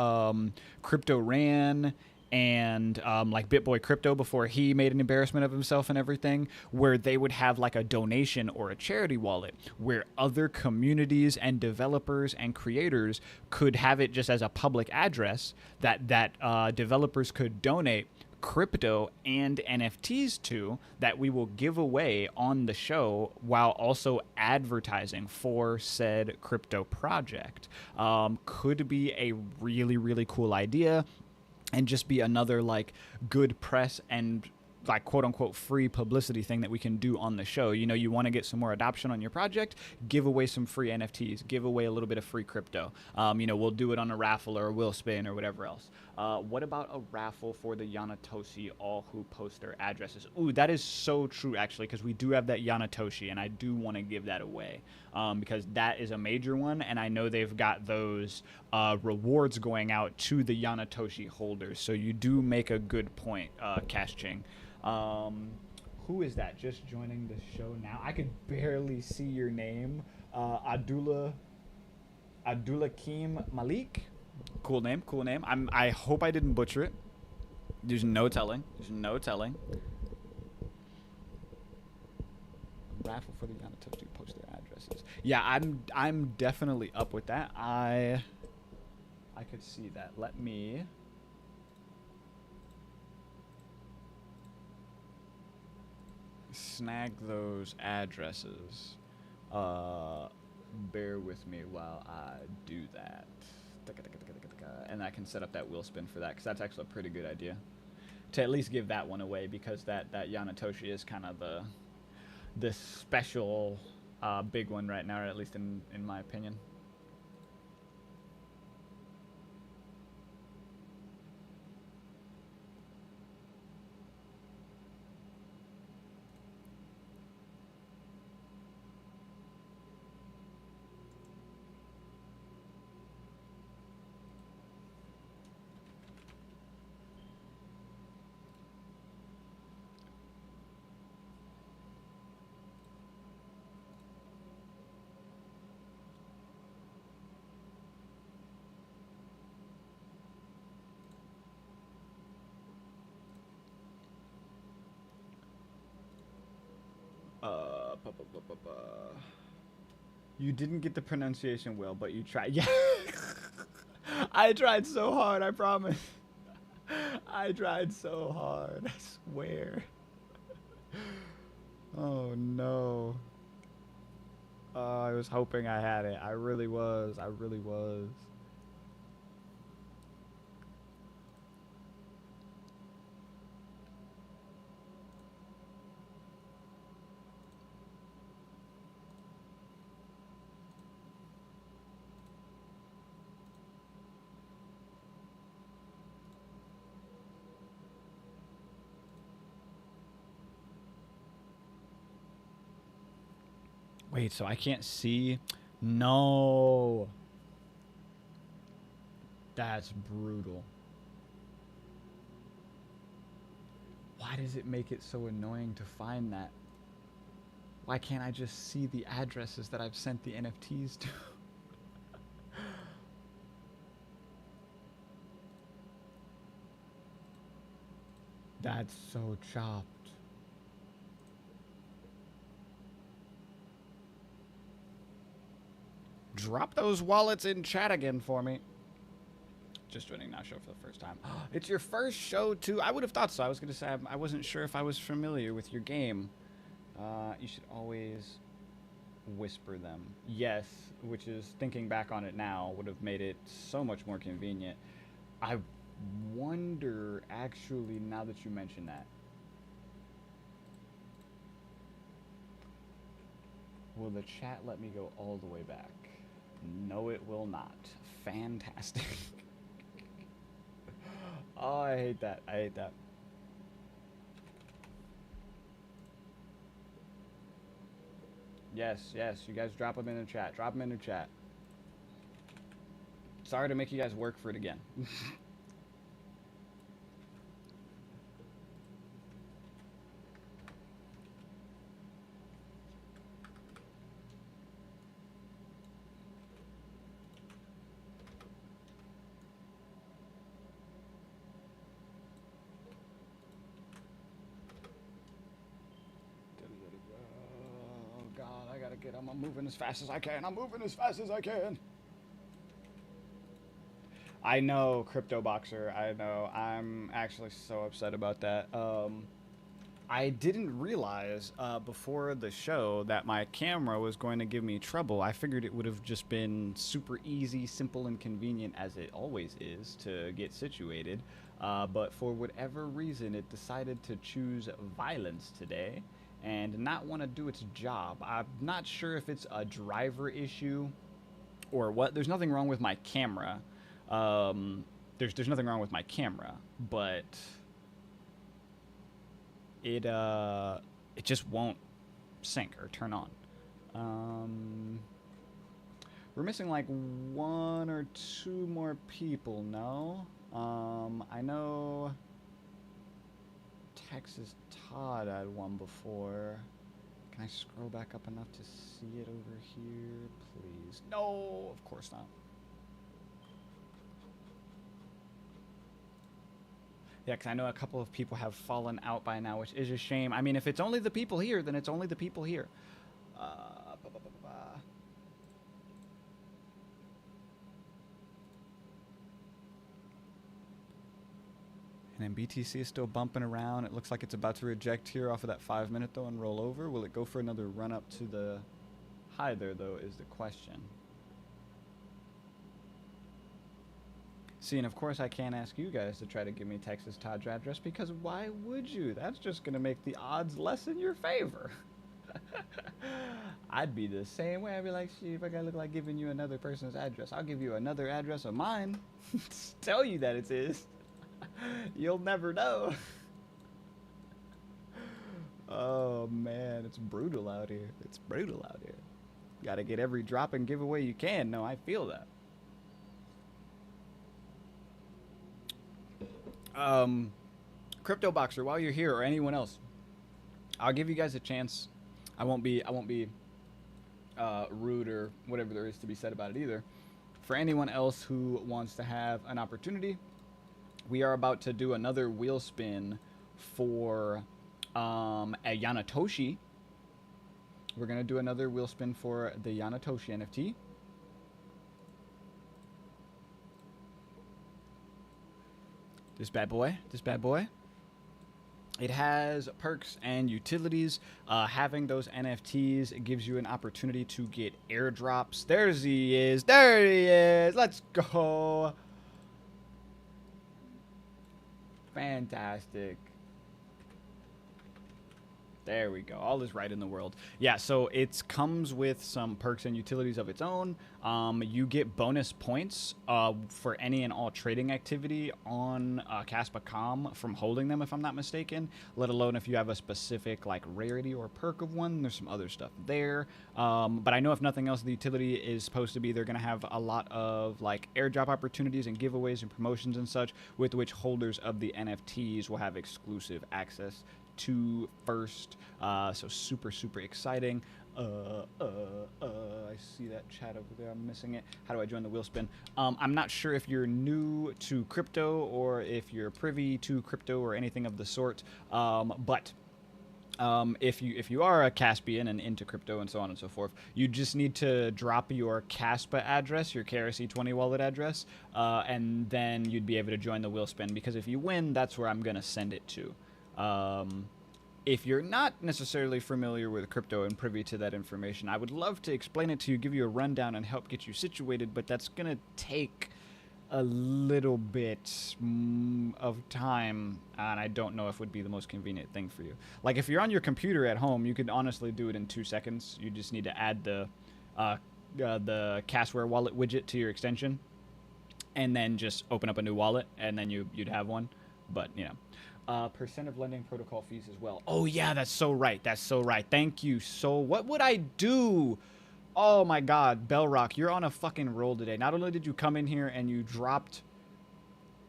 Crypto Ran and like BitBoy Crypto before he made an embarrassment of himself and everything, where they would have like a donation or a charity wallet where other communities and developers and creators could have it just as a public address that developers could donate crypto and NFTs to, that we will give away on the show while also advertising for said crypto project. Could be a really, really cool idea and just be another like good press and like quote unquote free publicity thing that we can do on the show. You know, you want to get some more adoption on your project, give away some free NFTs, give away a little bit of free crypto. You know, we'll do it on a raffle or a wheel spin or whatever else. What about a raffle for the Yanatoshi, all who post their addresses? Ooh, that is so true, actually, because we do have that Yanatoshi, and I do want to give that away. because that is a major one, and I know they've got those rewards going out to the Yanatoshi holders. So you do make a good point, Cash Ching. Who is that just joining the show now? I could barely see your name. Abdullah Keem Malik. Cool name, cool name. I hope I didn't butcher it. There's no telling. There's no telling. Raffle for the Yanatoshi post their addresses. Yeah, I'm definitely up with that. I could see that. Let me snag those addresses. Bear with me while I do that. And I can set up that wheel spin for that, because that's actually a pretty good idea. To at least give that one away, because that Yanatoshi is kind of the special big one right now, or at least in my opinion. You didn't get the pronunciation well, but you tried. Yeah. I tried so hard, I promise. I tried so hard, I swear. Oh no. I was hoping I had it. I really was. I really was. Wait, so I can't see? No. That's brutal. Why does it make it so annoying to find that? Why can't I just see the addresses that I've sent the NFTs to? That's so chopped. Drop those wallets in chat again for me. Just joining now show for the first time. It's your first show too? I would have thought so. I was going to say I wasn't sure if I was familiar with your game. You should always whisper them. Yes, which is, thinking back on it now, would have made it so much more convenient. I wonder, actually, now that you mention that, will the chat let me go all the way back? No, it will not. Fantastic. Oh, I hate that. I hate that. Yes, yes, you guys drop them in the chat. Drop them in the chat. Sorry to make you guys work for it again. I'm moving as fast as I can. I'm moving as fast as I can. I know, Crypto Boxer. I know. I'm actually so upset about that. I didn't realize before the show that my camera was going to give me trouble. I figured it would have just been super easy, simple, and convenient, as it always is, to get situated. But for whatever reason, it decided to choose violence today and not want to do its job. I'm not sure if it's a driver issue or what. There's nothing wrong with my camera. There's nothing wrong with my camera, but it just won't sync or turn on. We're missing like 1 or 2 more people, no? I know Texas Todd had one before. Can I scroll back up enough to see it over here, please? No, of course not. Yeah, because I know a couple of people have fallen out by now, which is a shame. I mean, if it's only the people here, then it's only the people here. And then BTC is still bumping around. It looks like it's about to reject here off of that 5-minute, though, and roll over. Will it go for another run up to the high there, though, is the question. See, and of course I can't ask you guys to try to give me Texas Todd's address, because why would you? That's just going to make the odds less in your favor. I'd be the same way. I'd be like, shit, if I gotta look like giving you another person's address, I'll give you another address of mine. Tell you that it is. You'll never know. Oh man, it's brutal out here. It's brutal out here. Gotta get every drop and giveaway you can. No, I feel that. Crypto Boxer, while you're here, or anyone else, I'll give you guys a chance. I won't be rude or whatever there is to be said about it either. For anyone else who wants to have an opportunity, we are about to do another wheel spin for a Yanatoshi. We're going to do another wheel spin for the Yanatoshi NFT. This bad boy. It has perks and utilities. Having those NFTs gives you an opportunity to get airdrops. There he is. Let's go. Fantastic. There we go. All is right in the world. Yeah, so it comes with some perks and utilities of its own. You get bonus points for any and all trading activity on Caspa.com from holding them, if I'm not mistaken, let alone if you have a specific like rarity or perk of one. There's some other stuff there. But I know if nothing else, the utility is supposed to be they're going to have a lot of like airdrop opportunities and giveaways and promotions and such, with which holders of the NFTs will have exclusive access to first. So super exciting. I see that chat over there. I'm missing it. How do I join the wheel spin? I'm not sure if you're new to crypto or if you're privy to crypto or anything of the sort. But if you are a Caspian and into crypto and so on and so forth, you just need to drop your Caspa address, your KRC20 wallet address, and then you'd be able to join the wheel spin, because if you win, that's where I'm going to send it to. If you're not necessarily familiar with crypto and privy to that information, I would love to explain it to you, give you a rundown, and help get you situated, but that's going to take a little bit of time, and I don't know if it would be the most convenient thing for you. Like, if you're on your computer at home, you could honestly do it in 2 seconds. You just need to add the Casware wallet widget to your extension, and then just open up a new wallet, and then you'd have one. But, you know. Percent of lending protocol fees as well. Oh, yeah, that's so right. That's so right. Thank you. So what would I do? Oh, my God. Bellrock, you're on a fucking roll today. Not only did you come in here and you dropped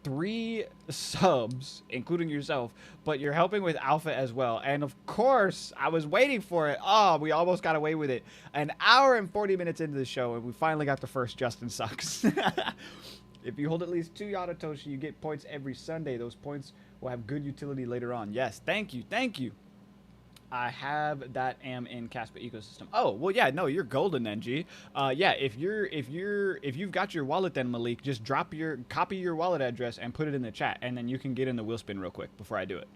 3 subs, including yourself, but you're helping with Alpha as well. And, of course, I was waiting for it. Oh, we almost got away with it. An hour and 40 minutes into the show, and we finally got the first Justin Sucks. If you hold at least 2 Yanatoshi, you get points every Sunday. Those points will have good utility later on. Yes, thank you. I have that am in Caspa ecosystem. Oh, well, yeah, no, you're golden then, G. Yeah, if you've got your wallet then, Malik, just copy your wallet address and put it in the chat, and then you can get in the wheel spin real quick before I do it.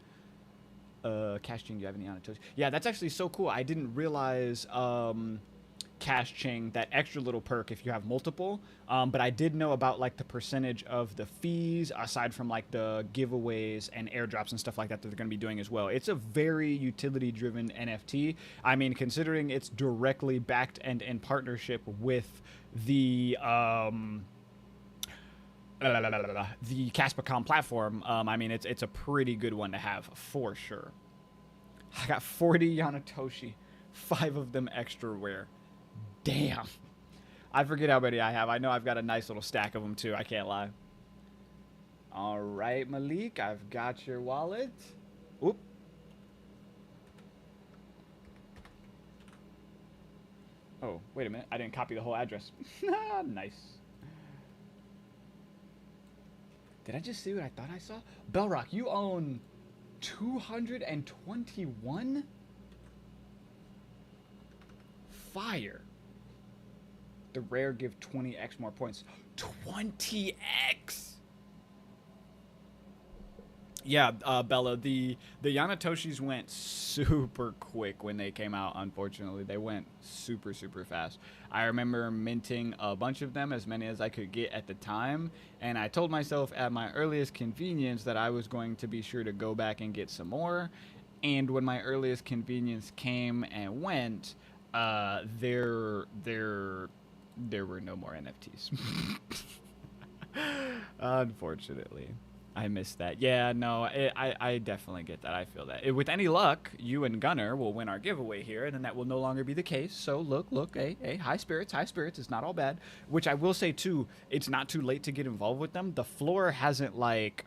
Cash Ching, do you have any Yanatoshi? Yeah, that's actually so cool. I didn't realize Cash Ching, that extra little perk if you have multiple, but I did know about like the percentage of the fees aside from like the giveaways and airdrops and stuff like that they're going to be doing as well. It's a very utility driven NFT. I mean, considering it's directly backed and in partnership with the Caspa.com platform, I mean, it's a pretty good one to have for sure. I got 40 Yanatoshi, 5 of them extra rare. Damn. I forget how many I have. I know I've got a nice little stack of them too. I can't lie. All right, Malik, I've got your wallet. Oop. Oh, wait a minute. I didn't copy the whole address. Nice. Did I just see what I thought I saw? Bellrock, you own 221? Fire. The rare give 20x more points. 20x! Yeah, Bella, the Yanatoshis went super quick when they came out, unfortunately. They went super, super fast. I remember minting a bunch of them, as many as I could get at the time, and I told myself at my earliest convenience that I was going to be sure to go back and get some more, and when my earliest convenience came and went, there were no more NFTs. Unfortunately. I missed that. Yeah, no, I definitely get that. I feel that. With any luck, you and Gunner will win our giveaway here, and then that will no longer be the case. So look, hey, high spirits. It's not all bad. Which I will say too, it's not too late to get involved with them. The floor hasn't like,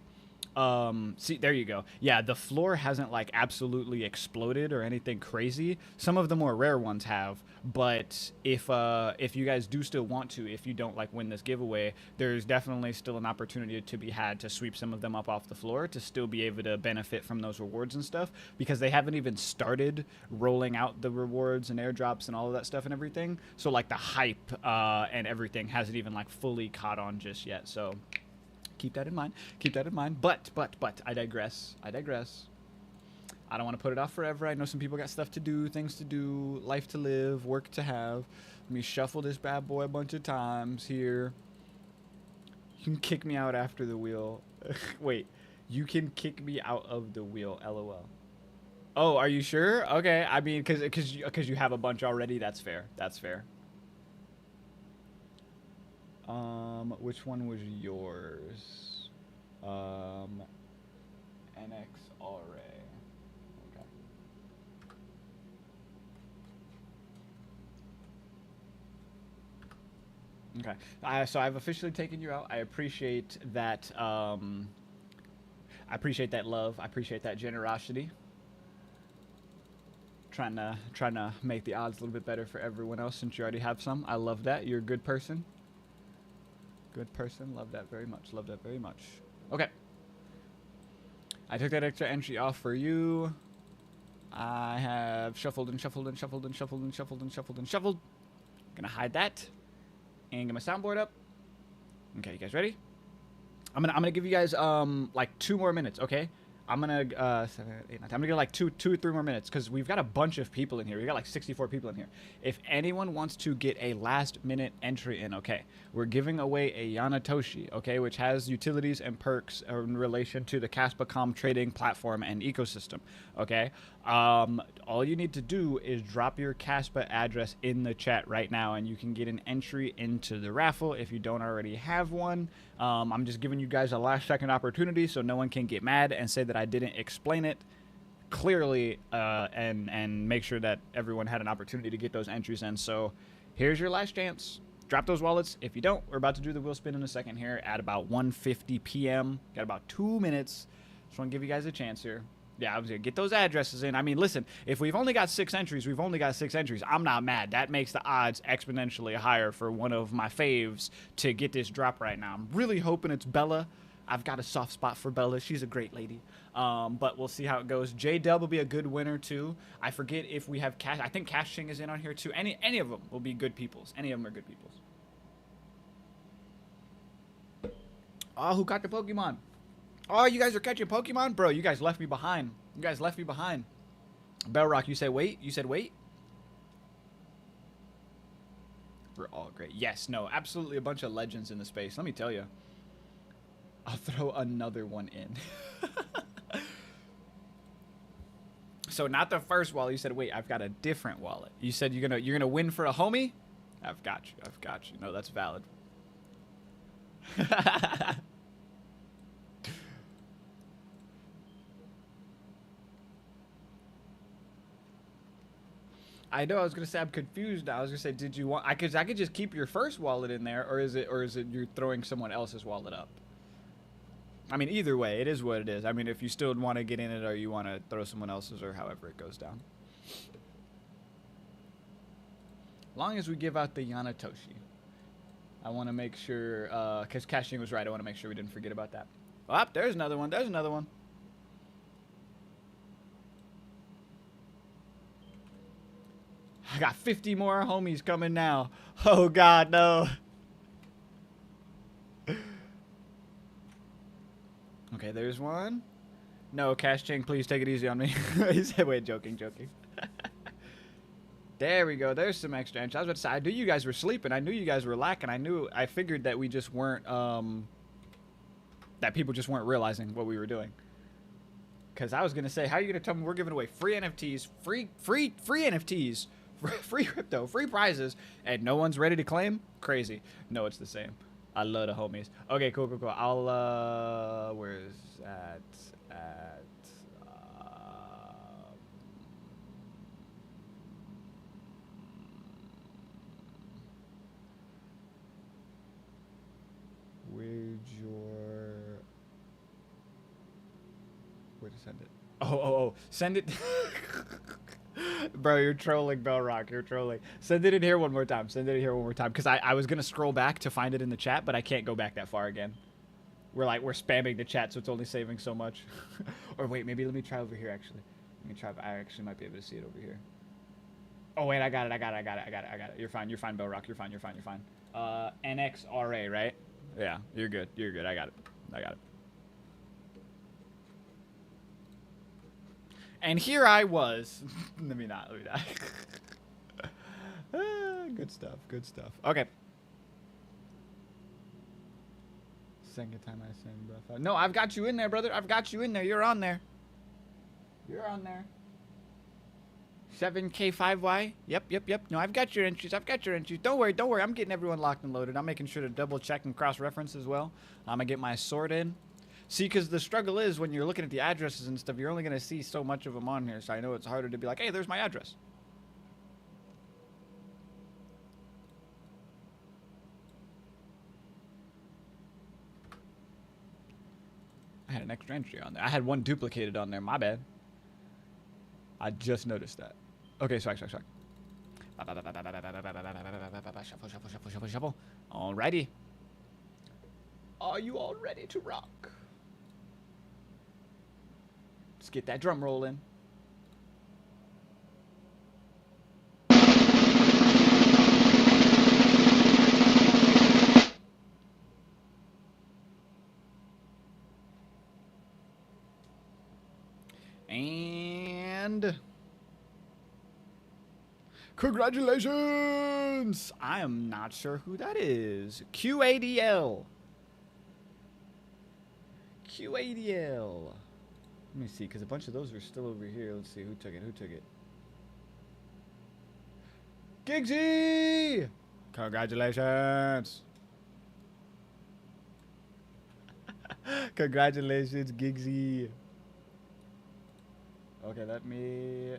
see, there you go. Yeah, the floor hasn't like absolutely exploded or anything crazy. Some of the more rare ones have, but if you guys do still want to, if you don't like win this giveaway, there's definitely still an opportunity to be had to sweep some of them up off the floor to still be able to benefit from those rewards and stuff, because they haven't even started rolling out the rewards and airdrops and all of that stuff and everything. So like the hype and everything hasn't even like fully caught on just yet. So keep that in mind. But I digress. I don't want to put it off forever. I know some people got stuff to do, things to do, life to live, work to have. Let me shuffle this bad boy a bunch of times here. You can kick me out after the wheel. Wait, you can kick me out of the wheel, LOL. Oh, are you sure? Okay, I mean, because you have a bunch already. That's fair. Which one was yours? NXRA. Okay. So I've officially taken you out. I appreciate that. I appreciate that love. I appreciate that generosity. Trying to make the odds a little bit better for everyone else since you already have some. I love that. You're a good person. Good person. Love that very much. Okay. I took that extra entry off for you. I have shuffled. Gonna hide that. And get my soundboard up. Okay, you guys ready? I'm gonna give you guys like 2 more minutes, okay? I'm gonna 7, 8, 9, 10. I'm gonna get like 2 or 3 more minutes because we've got a bunch of people in here. We got like 64 people in here. If anyone wants to get a last minute entry in, okay, we're giving away a Yanatoshi, okay, which has utilities and perks in relation to the Caspa.com trading platform and ecosystem, okay? All you need to do is drop your Caspa address in the chat right now, and you can get an entry into the raffle if you don't already have one. I'm just giving you guys a last second opportunity so no one can get mad and say that I didn't explain it clearly and make sure that everyone had an opportunity to get those entries in. So here's your last chance. Drop those wallets. If you don't, we're about to do the wheel spin in a second here at about 1:50 p.m. Got about 2 minutes. Just want to give you guys a chance here. Yeah, I was going to get those addresses in. I mean, listen, if we've only got 6 entries, we've only got 6 entries. I'm not mad. That makes the odds exponentially higher for one of my faves to get this drop right now. I'm really hoping it's Bella. I've got a soft spot for Bella. She's a great lady. But we'll see how it goes. J-Dub will be a good winner, too. I forget if we have Cash. I think Cash Ching is in on here, too. Any of them will be good peoples. Any of them are good peoples. Oh, who caught the Pokemon? Oh, you guys are catching Pokemon? Bro, you guys left me behind. Bellrock, you said wait? We're all great. Yes, no, absolutely a bunch of legends in the space. Let me tell you. I'll throw another one in. So not the first wallet. You said, wait, I've got a different wallet. You said you're gonna win for a homie? I've got you. No, that's valid. I know. I was gonna say I'm confused now. I was gonna say, did you want? I could just keep your first wallet in there, or is it you're throwing someone else's wallet up? I mean, either way, it is what it is. I mean, if you still want to get in it, or you want to throw someone else's, or however it goes down. As long as we give out the Yanatoshi, I want to make sure. Because Cashin was right. I want to make sure we didn't forget about that. Oh, there's another one. There's another one. I got 50 more homies coming now. Oh, God, no. Okay, there's one. No, Cash Ching, please take it easy on me. He said, wait, joking. There we go. There's some extra inch. I was about to say, I knew you guys were sleeping. I knew you guys were lacking. I figured that we just weren't, that people just weren't realizing what we were doing. Because I was going to say, how are you going to tell me we're giving away free NFTs, free NFTs, free crypto, free prizes, and no one's ready to claim? Crazy. No, it's the same. I love the homies. Okay, cool. I'll, where's that at? Where'd your, where to send it? Oh, send it. Bro, you're trolling, Bellrock. You're trolling. Send it in here one more time. Because I was going to scroll back to find it in the chat, but I can't go back that far again. We're spamming the chat, so it's only saving so much. Or wait, maybe let me try over here, actually. Let me try. I actually might be able to see it over here. Oh, wait, I got it. You're fine, Bellrock. You're fine. NXRA, right? Yeah, you're good. I got it. And here I was. Let me not. Good stuff. Okay. Second time I send bro. No, I've got you in there, brother. I've got you in there. You're on there. 7K5Y. Yep. No, I've got your entries. Don't worry. I'm getting everyone locked and loaded. I'm making sure to double check and cross-reference as well. I'm going to get my sort in. See, because the struggle is when you're looking at the addresses and stuff, you're only going to see so much of them on here. So I know it's harder to be like, hey, there's my address. I had an extra entry on there. I had one duplicated on there. My bad. I just noticed that. Okay, swag. Shuffle. Alrighty. Are you all ready to rock? Let's get that drum rolling. And congratulations! I am not sure who that is. QADL. Let me see, because a bunch of those are still over here. Let's see, who took it? Giggsy! Congratulations! Congratulations, Giggsy. Okay, let me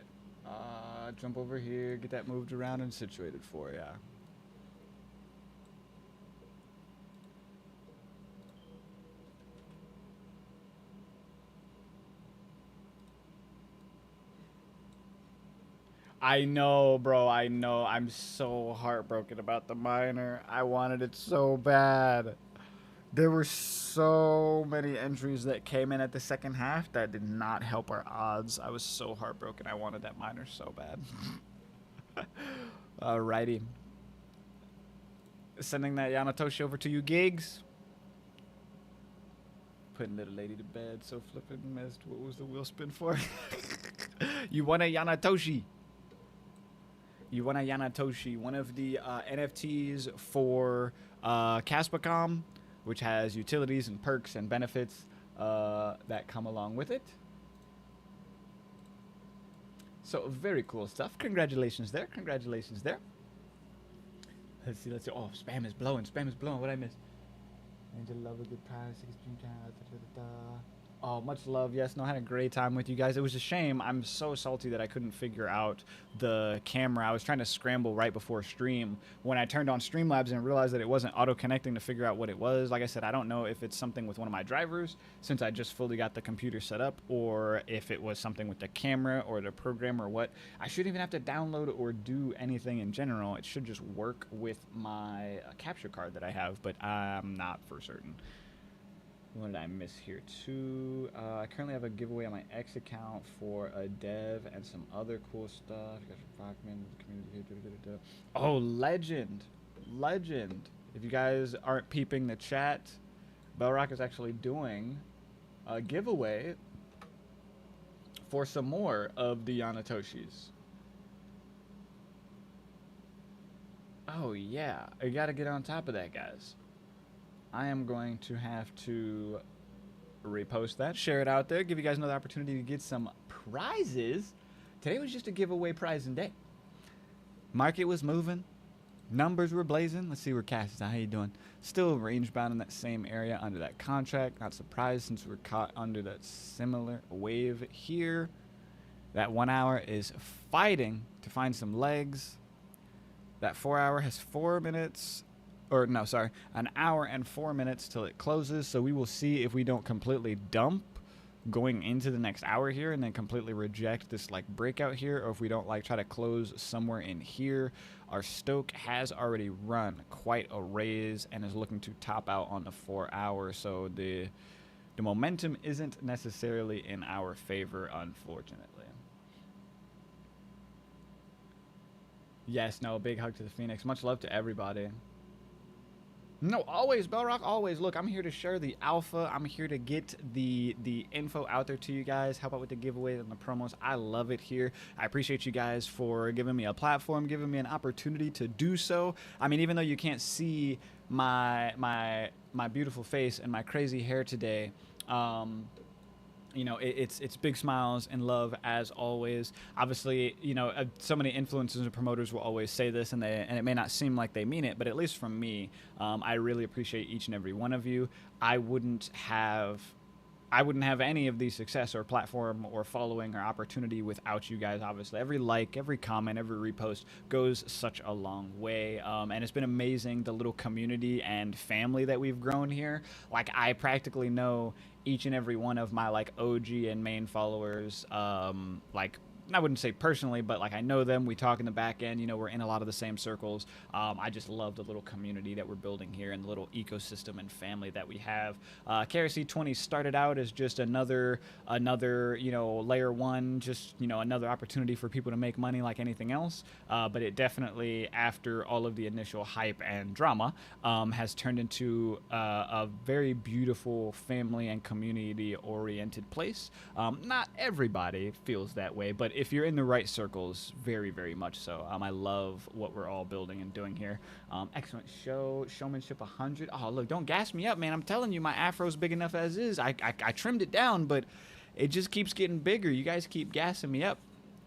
jump over here, get that moved around and situated for ya. I know, bro. I know. I'm so heartbroken about the minor. I wanted it so bad. There were so many entries that came in at the second half that did not help our odds. I was so heartbroken. I wanted that minor so bad. Alrighty. Sending that Yanatoshi over to you, Gigs. Putting little lady to bed. So flipping missed. What was the wheel spin for? You won a Yanatoshi. One of the NFTs for Caspicom, which has utilities and perks and benefits that come along with it. So very cool stuff. Congratulations there. Let's see. Oh, spam is blowing. What did I miss? Angel love a good prize. 16 times. Oh, much love. Yes, no, I had a great time with you guys. It was a shame. I'm so salty that I couldn't figure out the camera. I was trying to scramble right before stream when I turned on Streamlabs and realized that it wasn't auto connecting to figure out what it was. Like I said, I don't know if it's something with one of my drivers since I just fully got the computer set up, or if it was something with the camera or the program or what. I shouldn't even have to download or do anything in general. It should just work with my capture card that I have, but I'm not for certain. What did I miss here too? I currently have a giveaway on my X account for a dev and some other cool stuff. You guys are Rockman, community. Oh, legend, legend! If you guys aren't peeping the chat, Bellrock is actually doing a giveaway for some more of the Yanatoshis. Oh yeah, I gotta get on top of that, guys. I am going to have to repost that, share it out there, give you guys another opportunity to get some prizes. Today was just a giveaway prizing day. Market was moving, numbers were blazing. Let's see where Cass is. How you doing? Still range bound in that same area under that contract. Not surprised since we're caught under that similar wave here. That 1 hour is fighting to find some legs. That 4 hour has 4 minutes. Or no, sorry, an hour and 4 minutes till it closes. So we will see if we don't completely dump going into the next hour here and then completely reject this like breakout here, or if we don't like try to close somewhere in here. Our stoke has already run quite a raise and is looking to top out on the 4 hour. So the momentum isn't necessarily in our favor, unfortunately. Yes, no, big hug to the Phoenix. Much love to everybody. No, always, Bellrock, always. Look, I'm here to share the alpha. I'm here to get the info out there to you guys, help out with the giveaways and the promos. I love it here. I appreciate you guys for giving me a platform, giving me an opportunity to do so. I mean, even though you can't see my beautiful face and my crazy hair today, you know, it's big smiles and love as always. Obviously, you know, so many influencers and promoters will always say this, and it may not seem like they mean it, but at least from me, I really appreciate each and every one of you. I wouldn't have any of the success or platform or following or opportunity without you guys. Obviously, every like, every comment, every repost goes such a long way, and it's been amazing, the little community and family that we've grown here. Like, I practically know each and every one of my like OG and main followers, like, I wouldn't say personally, but like I know them. We talk in the back end. You know, we're in a lot of the same circles. I just love the little community that we're building here and the little ecosystem and family that we have. KRC 20 started out as just another you know, layer one, just, you know, another opportunity for people to make money like anything else. But it definitely, after all of the initial hype and drama, has turned into a very beautiful family and community oriented place. Not everybody feels that way, but if you're in the right circles, very, very much so. I love what we're all building and doing here. Excellent show, showmanship 100. Oh, look, don't gas me up, man. I'm telling you, my afro's big enough as is. I trimmed it down, but it just keeps getting bigger. You guys keep gassing me up.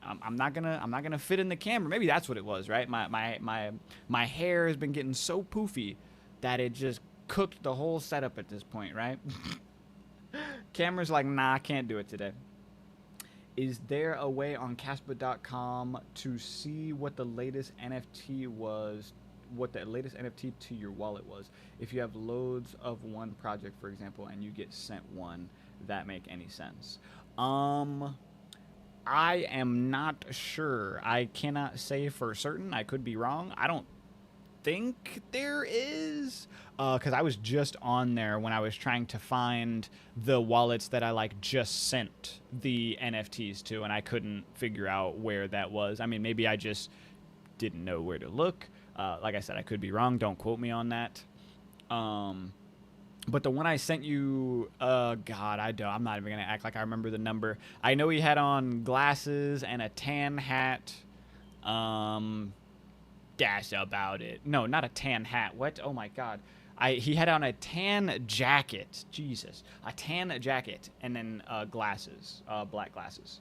I'm not gonna fit in the camera. Maybe that's what it was, right? My hair has been getting so poofy that it just cooked the whole setup at this point, right? Camera's like, nah, I can't do it today. Is there a way on Caspa.com to see what the latest NFT was, what the latest NFT to your wallet was? If you have loads of one project, for example, and you get sent one, that make any sense? I am not sure. I cannot say for certain. I could be wrong. I don't think there is, because I was just on there when I was trying to find the wallets that I like just sent the NFTs to, and I couldn't figure out where that was. I mean, maybe I just didn't know where to look. Like I said, I could be wrong. Don't quote me on that. But the one I sent you, God, I'm not even gonna act like I remember the number. I know he had on glasses and a tan hat. That's about it. No, not a tan hat. What? Oh my God. He had on a tan jacket. Jesus. A tan jacket and then glasses, black glasses.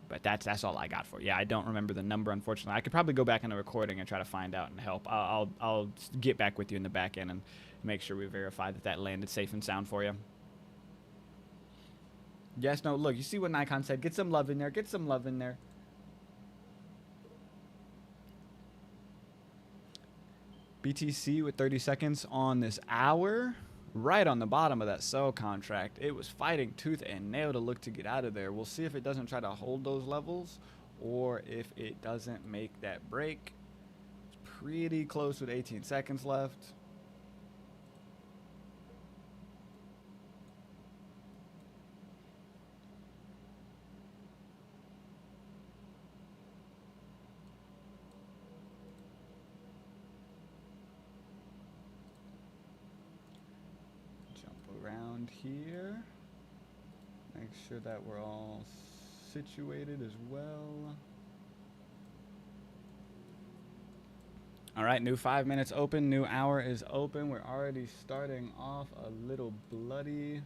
But that's all I got for you. Yeah, I don't remember the number, unfortunately. I could probably go back in the recording and try to find out and help. I'll get back with you in the back end and make sure we verify that landed safe and sound for you. Yes, no, look, you see what Nikon said. Get some love in there. Get some love in there. BTC with 30 seconds on this hour. Right on the bottom of that sell contract. It was fighting tooth and nail to look to get out of there. We'll see if it doesn't try to hold those levels or if it doesn't make that break. It's pretty close with 18 seconds left. Around here, make sure that we're all situated as well. All right, new 5 minutes open, new hour is open. We're already starting off a little bloody.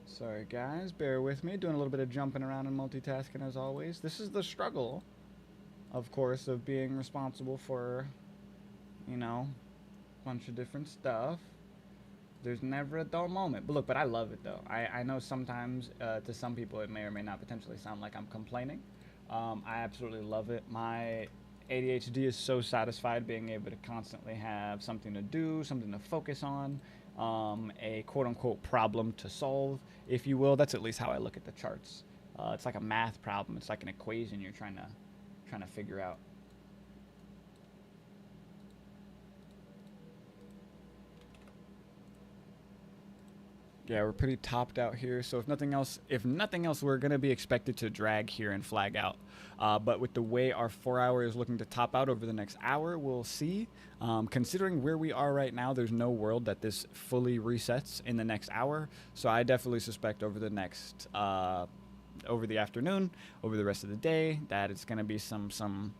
Sorry guys, bear with me. Doing a little bit of jumping around and multitasking as always. This is the struggle, of course, of being responsible for, you know, a bunch of different stuff. There's never a dull moment. But look, but I love it though. I know sometimes to some people it may or may not potentially sound like I'm complaining. I absolutely love it. My ADHD is so satisfied being able to constantly have something to do, something to focus on. A quote-unquote problem to solve, if you will. That's at least how I look at the charts. It's like a math problem. It's like an equation you're trying to figure out. Yeah, we're pretty topped out here. So if nothing else, we're gonna be expected to drag here and flag out. But with the way our 4 hour is looking to top out over the next hour, we'll see. Considering where we are right now, there's no world that this fully resets in the next hour. So I definitely suspect over the next, over the afternoon, over the rest of the day, that it's gonna be some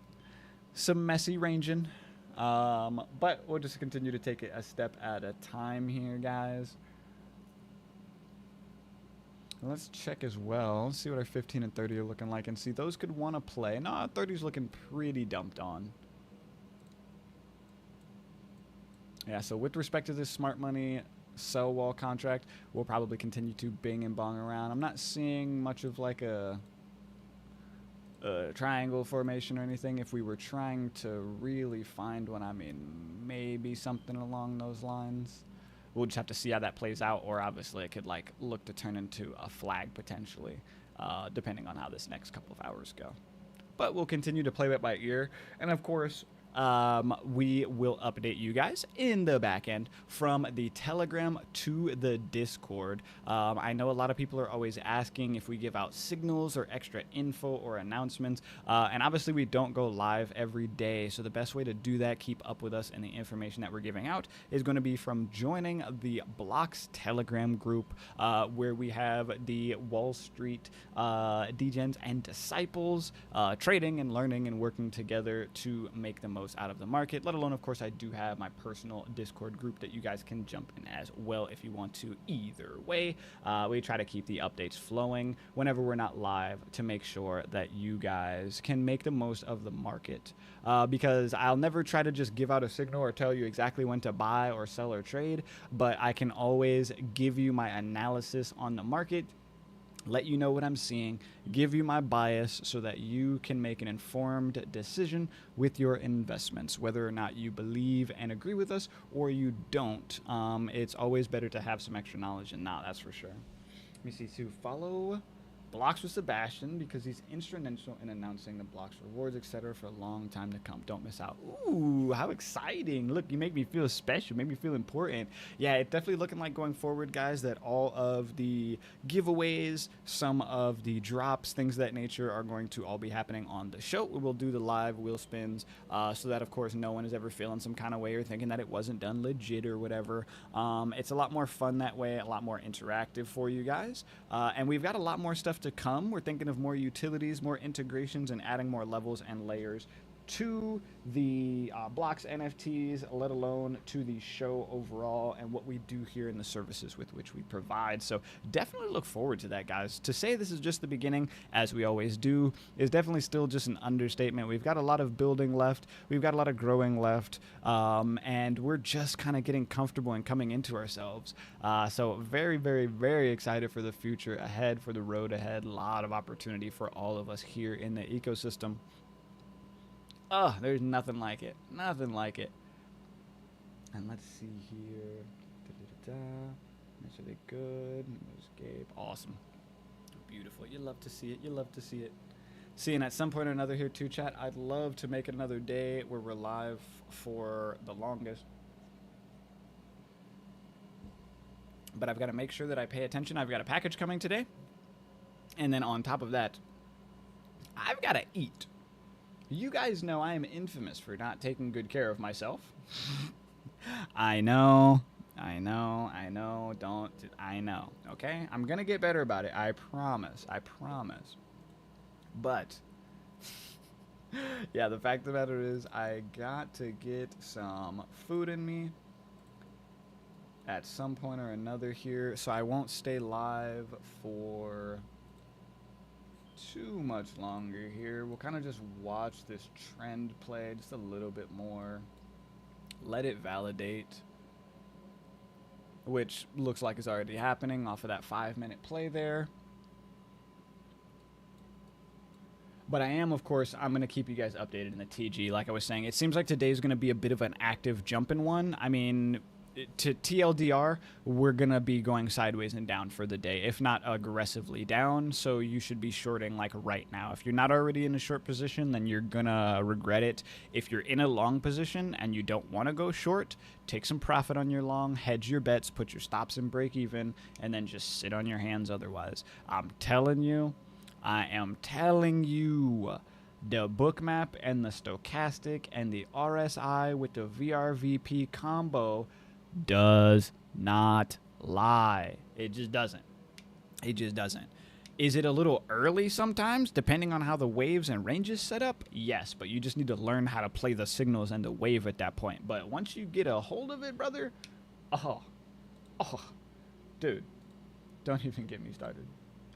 messy ranging. But we'll just continue to take it a step at a time here, guys. Let's check as well. Let's see what our 15 and 30 are looking like and see those could want to play. No, 30's looking pretty dumped on. Yeah, so with respect to this smart money sell wall contract, we'll probably continue to bing and bong around. I'm not seeing much of like a triangle formation or anything. If we were trying to really find one, I mean, maybe something along those lines. We'll just have to see how that plays out, or obviously it could like look to turn into a flag potentially, depending on how this next couple of hours go. But we'll continue to play that by ear, and of course, we will update you guys in the back end from the Telegram to the Discord. I know a lot of people are always asking if we give out signals or extra info or announcements, and obviously we don't go live every day, so the best way to do that, keep up with us and the information that we're giving out, is going to be from joining the Blocks Telegram group, where we have the Wall Street degens and disciples trading and learning and working together to make the most out of the market. Let alone, of course, I do have my personal Discord group that you guys can jump in as well if you want to. Either way, we try to keep the updates flowing whenever we're not live to make sure that you guys can make the most of the market, because I'll never try to just give out a signal or tell you exactly when to buy or sell or trade, but I can always give you my analysis on the market, let you know what I'm seeing, give you my bias so that you can make an informed decision with your investments, whether or not you believe and agree with us or you don't. It's always better to have some extra knowledge than not, that's for sure. Let me see, to follow Blocks with Sabastian because he's instrumental in announcing the Blocks rewards, etc. for a long time to come. Don't miss out. Ooh, how exciting. Look, you make me feel special, make me feel important. Yeah, it's definitely looking like going forward, guys, that all of the giveaways, some of the drops, things of that nature are going to all be happening on the show. We will do the live wheel spins so that, of course, no one is ever feeling some kind of way or thinking that it wasn't done legit or whatever. It's a lot more fun that way, a lot more interactive for you guys. And we've got a lot more stuff to come. We're thinking of more utilities, more integrations, and adding more levels and layers to the blocks, NFTs, let alone to the show overall and what we do here in the services with which we provide. So definitely look forward to that, guys. To say this is just the beginning, as we always do, is definitely still just an understatement. We've got a lot of building left. We've got a lot of growing left. And we're just kind of getting comfortable and coming into ourselves. So very, very, very excited for the future ahead, for the road ahead. A lot of opportunity for all of us here in the ecosystem. Oh, there's nothing like it. Nothing like it. And let's see here. Make sure they're good. Escape. Awesome. Beautiful. You love to see it. You love to see it. Seeing at some point or another here too, chat. I'd love to make it another day where we're live for the longest. But I've got to make sure that I pay attention. I've got a package coming today. And then on top of that, I've got to eat. You guys know I am infamous for not taking good care of myself. I know, okay? I'm gonna get better about it, I promise. But, yeah, the fact of the matter is I got to get some food in me at some point or another here, so I won't stay live for too much longer here. We'll kind of just watch this trend play just a little bit more, let it validate, which looks like is already happening off of that 5-minute play there. But I am, of course, I'm going to keep you guys updated in the TG. Like I was saying, it seems like today's going to be a bit of an active jumping one. I mean, to TLDR, we're going to be going sideways and down for the day, if not aggressively down. So you should be shorting like right now. If you're not already in a short position, then you're going to regret it. If you're in a long position and you don't want to go short, take some profit on your long, hedge your bets, put your stops in break even, and then just sit on your hands otherwise. I am telling you, the bookmap and the stochastic and the RSI with the VRVP combo does not lie. It just doesn't. It just doesn't. Is it a little early sometimes, depending on how the waves and ranges set up? Yes, but you just need to learn how to play the signals and the wave at that point. But once you get a hold of it, brother, dude, don't even get me started.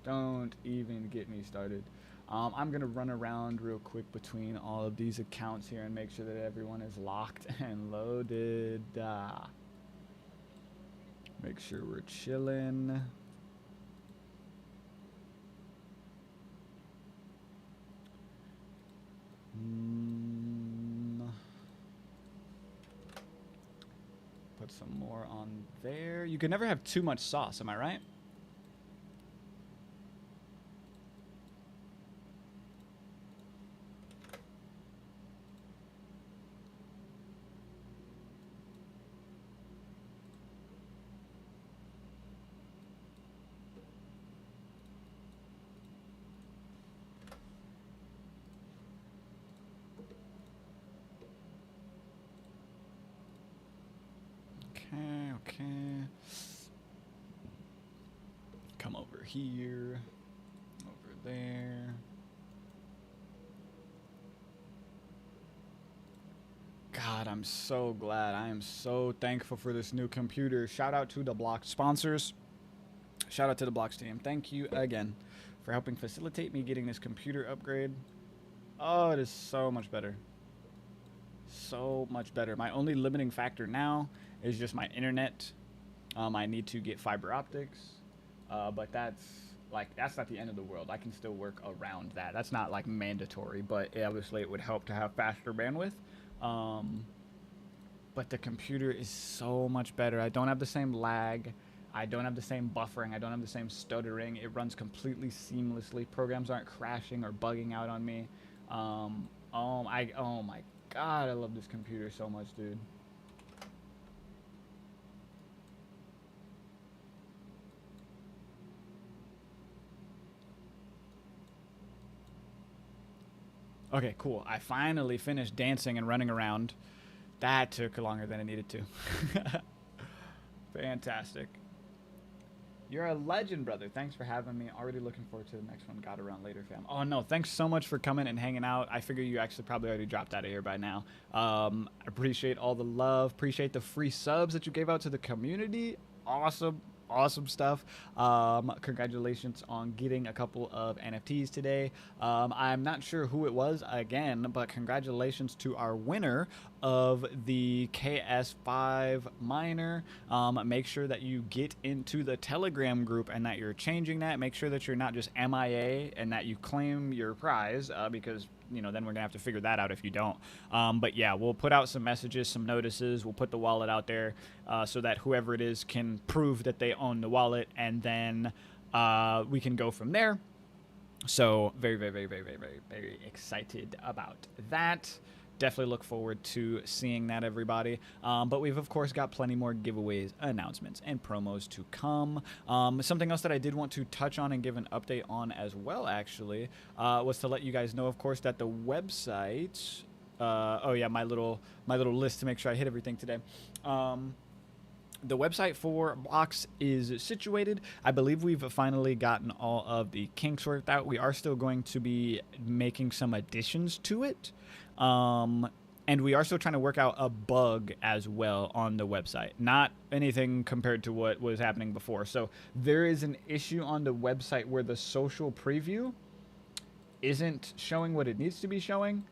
Don't even get me started. I'm going to run around real quick between all of these accounts here and make sure that everyone is locked and loaded. Make sure we're chilling. Put some more on there. You can never have too much sauce, am I right? Okay. Come over here. Over there. God, I'm so glad. I am so thankful for this new computer. Shout out to the Block sponsors. Shout out to the Blocks team. Thank you again for helping facilitate me getting this computer upgrade. Oh, it is so much better. So much better. My only limiting factor now is just my internet. I need to get fiber optics, but that's not the end of the world. I can still work around that. That's not like mandatory, but obviously it would help to have faster bandwidth. But the computer is so much better. I don't have the same lag. I don't have the same buffering. I don't have the same stuttering. It runs completely seamlessly. Programs aren't crashing or bugging out on me. Oh my God, I love this computer so much, dude. Okay, cool. I finally finished dancing and running around. That took longer than it needed to. Fantastic. You're a legend, brother. Thanks for having me. Already looking forward to the next one. Got around later, fam. Oh, no. Thanks so much for coming and hanging out. I figure you actually probably already dropped out of here by now. Appreciate all the love. Appreciate the free subs that you gave out to the community. Awesome. Awesome stuff. Congratulations on getting a couple of NFTs today. I'm not sure who it was again, but congratulations to our winner of the KS5 miner. Make sure that you get into the Telegram group and that you're changing that. Make sure that you're not just MIA and that you claim your prize, because then we're gonna have to figure that out if you don't. But yeah, we'll put out some messages, some notices. We'll put the wallet out there so that whoever it is can prove that they own the wallet, and then we can go from there. So very, very, very, very, very, very, very excited about that. Definitely look forward to seeing that, everybody. But we've, of course, got plenty more giveaways, announcements, and promos to come. Something else that I did want to touch on and give an update on as well, actually, was to let you guys know, of course, that the website... oh, yeah, my little list to make sure I hit everything today. The website for Blocks is situated. I believe we've finally gotten all of the kinks worked out. We are still going to be making some additions to it. And we are still trying to work out a bug as well on the website. Not anything compared to what was happening before. So there is an issue on the website where the social preview isn't showing what it needs to be showing.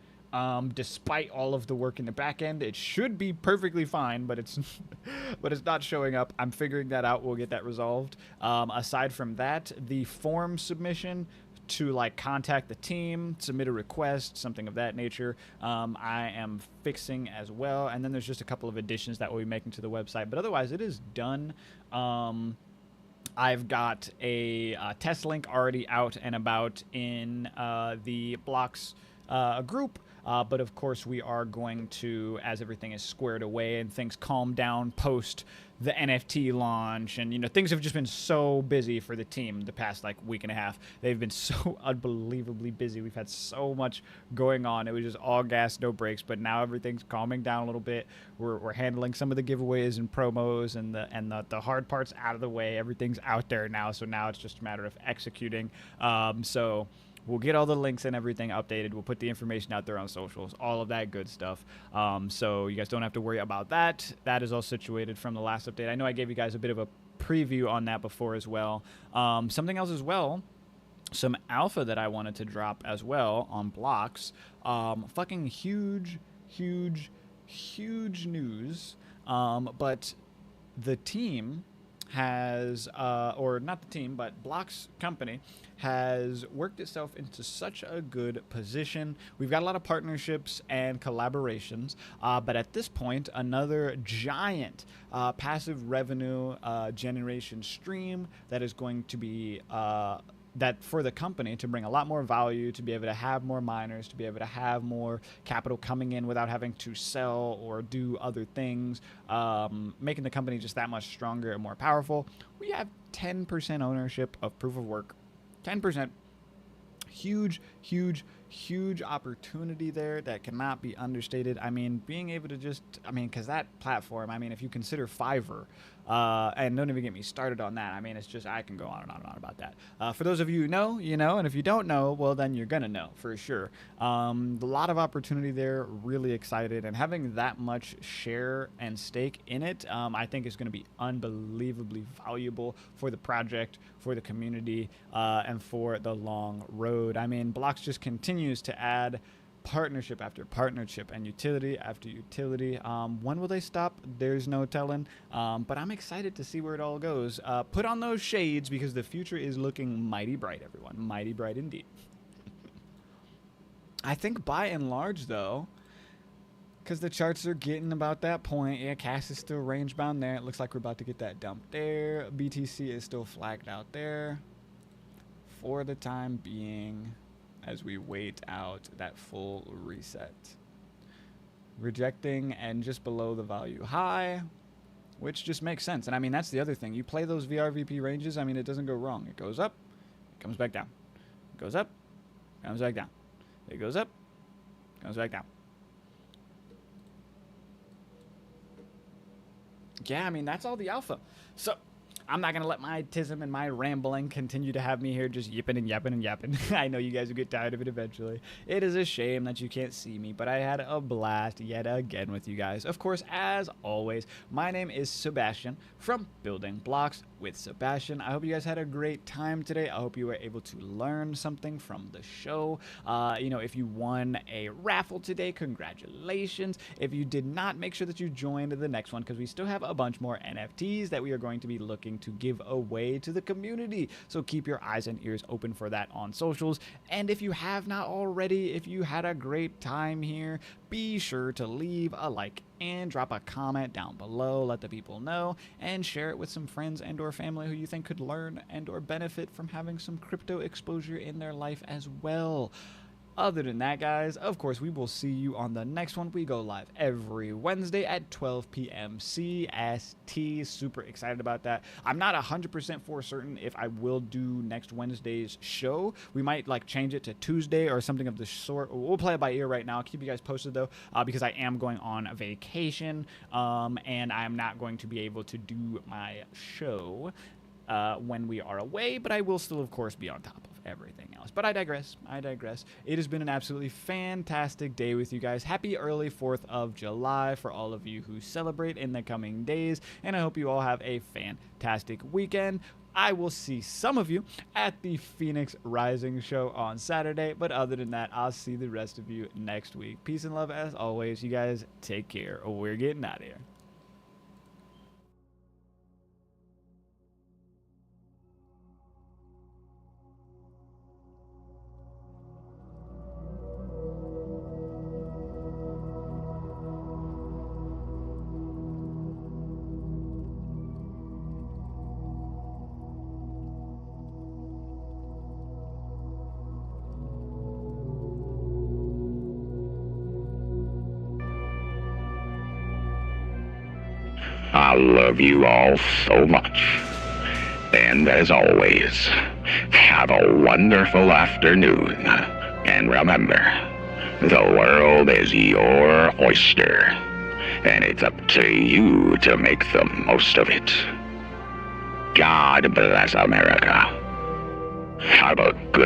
Despite all of the work in the back end, it should be perfectly fine, but it's not showing up. I'm figuring that out. We'll get that resolved. Aside from that, the form submission to contact the team, submit a request, something of that nature, I am fixing as well. And then there's just a couple of additions that we'll be making to the website, but otherwise it is done. I've got a test link already out and about in the Blocks group. But of course, we are going to, as everything is squared away and things calm down post the NFT launch, and things have just been so busy for the team the past week and a half. They've been so unbelievably busy. We've had so much going on. It was just all gas, no brakes. But now everything's calming down a little bit. We're handling some of the giveaways and promos and the hard parts out of the way. Everything's out there now, so now it's just a matter of executing. So we'll get all the links and everything updated. We'll put the information out there on socials, all of that good stuff. So you guys don't have to worry about that. That is all situated from the last update. I know I gave you guys a bit of a preview on that before as well. Something else as well, some alpha that I wanted to drop as well on Blocks. Fucking huge, huge, huge news. But the team has, or not the team, but Blocks company has worked itself into such a good position. We've got a lot of partnerships and collaborations, but at this point, another giant passive revenue generation stream that is going to be that for the company to bring a lot more value, to be able to have more miners, to be able to have more capital coming in without having to sell or do other things, making the company just that much stronger and more powerful. We have 10% ownership of Proof of Work. 10%. Huge, huge, huge opportunity there that cannot be understated. I mean, being able to just, because that platform, if you consider Fiverr, and don't even get me started on that. It's just, I can go on and on and on about that. For those of you who know, and if you don't know, well, then you're going to know for sure. A lot of opportunity there, really excited, and having that much share and stake in it, I think is going to be unbelievably valuable for the project, for the community, and for the long road. Blocks just continues to add partnership after partnership and utility after utility. When will they stop? There's no telling. But I'm excited to see where it all goes. Put on those shades because the future is looking mighty bright, everyone. Mighty bright indeed. I think by and large, though, because the charts are getting about that point. Yeah, cash is still range bound there. It looks like we're about to get that dump there. BTC is still flagged out there for the time being, as we wait out that full reset. Rejecting and just below the value high, which just makes sense. And that's the other thing. You play those VRVP ranges, it doesn't go wrong. It goes up, it comes back down. It goes up, comes back down. It goes up, comes back down. Yeah, that's all the alpha. So I'm not going to let my autism and my rambling continue to have me here just yipping and yapping and yapping. I know you guys will get tired of it eventually. It is a shame that you can't see me, but I had a blast yet again with you guys. Of course, as always, my name is Sebastian from Building Blocks with Sabastian. I hope you guys had a great time today. I hope you were able to learn something from the show. If you won a raffle today, congratulations. If you did not, make sure that you joined the next one because we still have a bunch more NFTs that we are going to be looking to give away to the community. So keep your eyes and ears open for that on socials. And if you have not already, if you had a great time here, be sure to leave a like and drop a comment down below. Let the people know and share it with some friends and or family who you think could learn and or benefit from having some crypto exposure in their life as well. Other than that, guys, of course, we will see you on the next one. We go live every Wednesday at 12 p.m. CST. Super excited about that. I'm not 100% for certain if I will do next Wednesday's show. We might change it to Tuesday or something of the sort. We'll play it by ear right now. I'll keep you guys posted though, because I am going on a vacation, and I'm not going to be able to do my show when we are away, but I will still, of course, be on top of everything else. But I digress. It has been an absolutely fantastic day with you guys. Happy early 4th of July for all of you who celebrate in the coming days, and I hope you all have a fantastic weekend. I will see some of you at the Phoenix Rising show on Saturday, but other than that, I'll see the rest of you next week. Peace and love as always. You guys take care. We're getting out of here. I love you all so much. And as always, have a wonderful afternoon. And remember, the world is your oyster, and it's up to you to make the most of it. God bless America. Have a good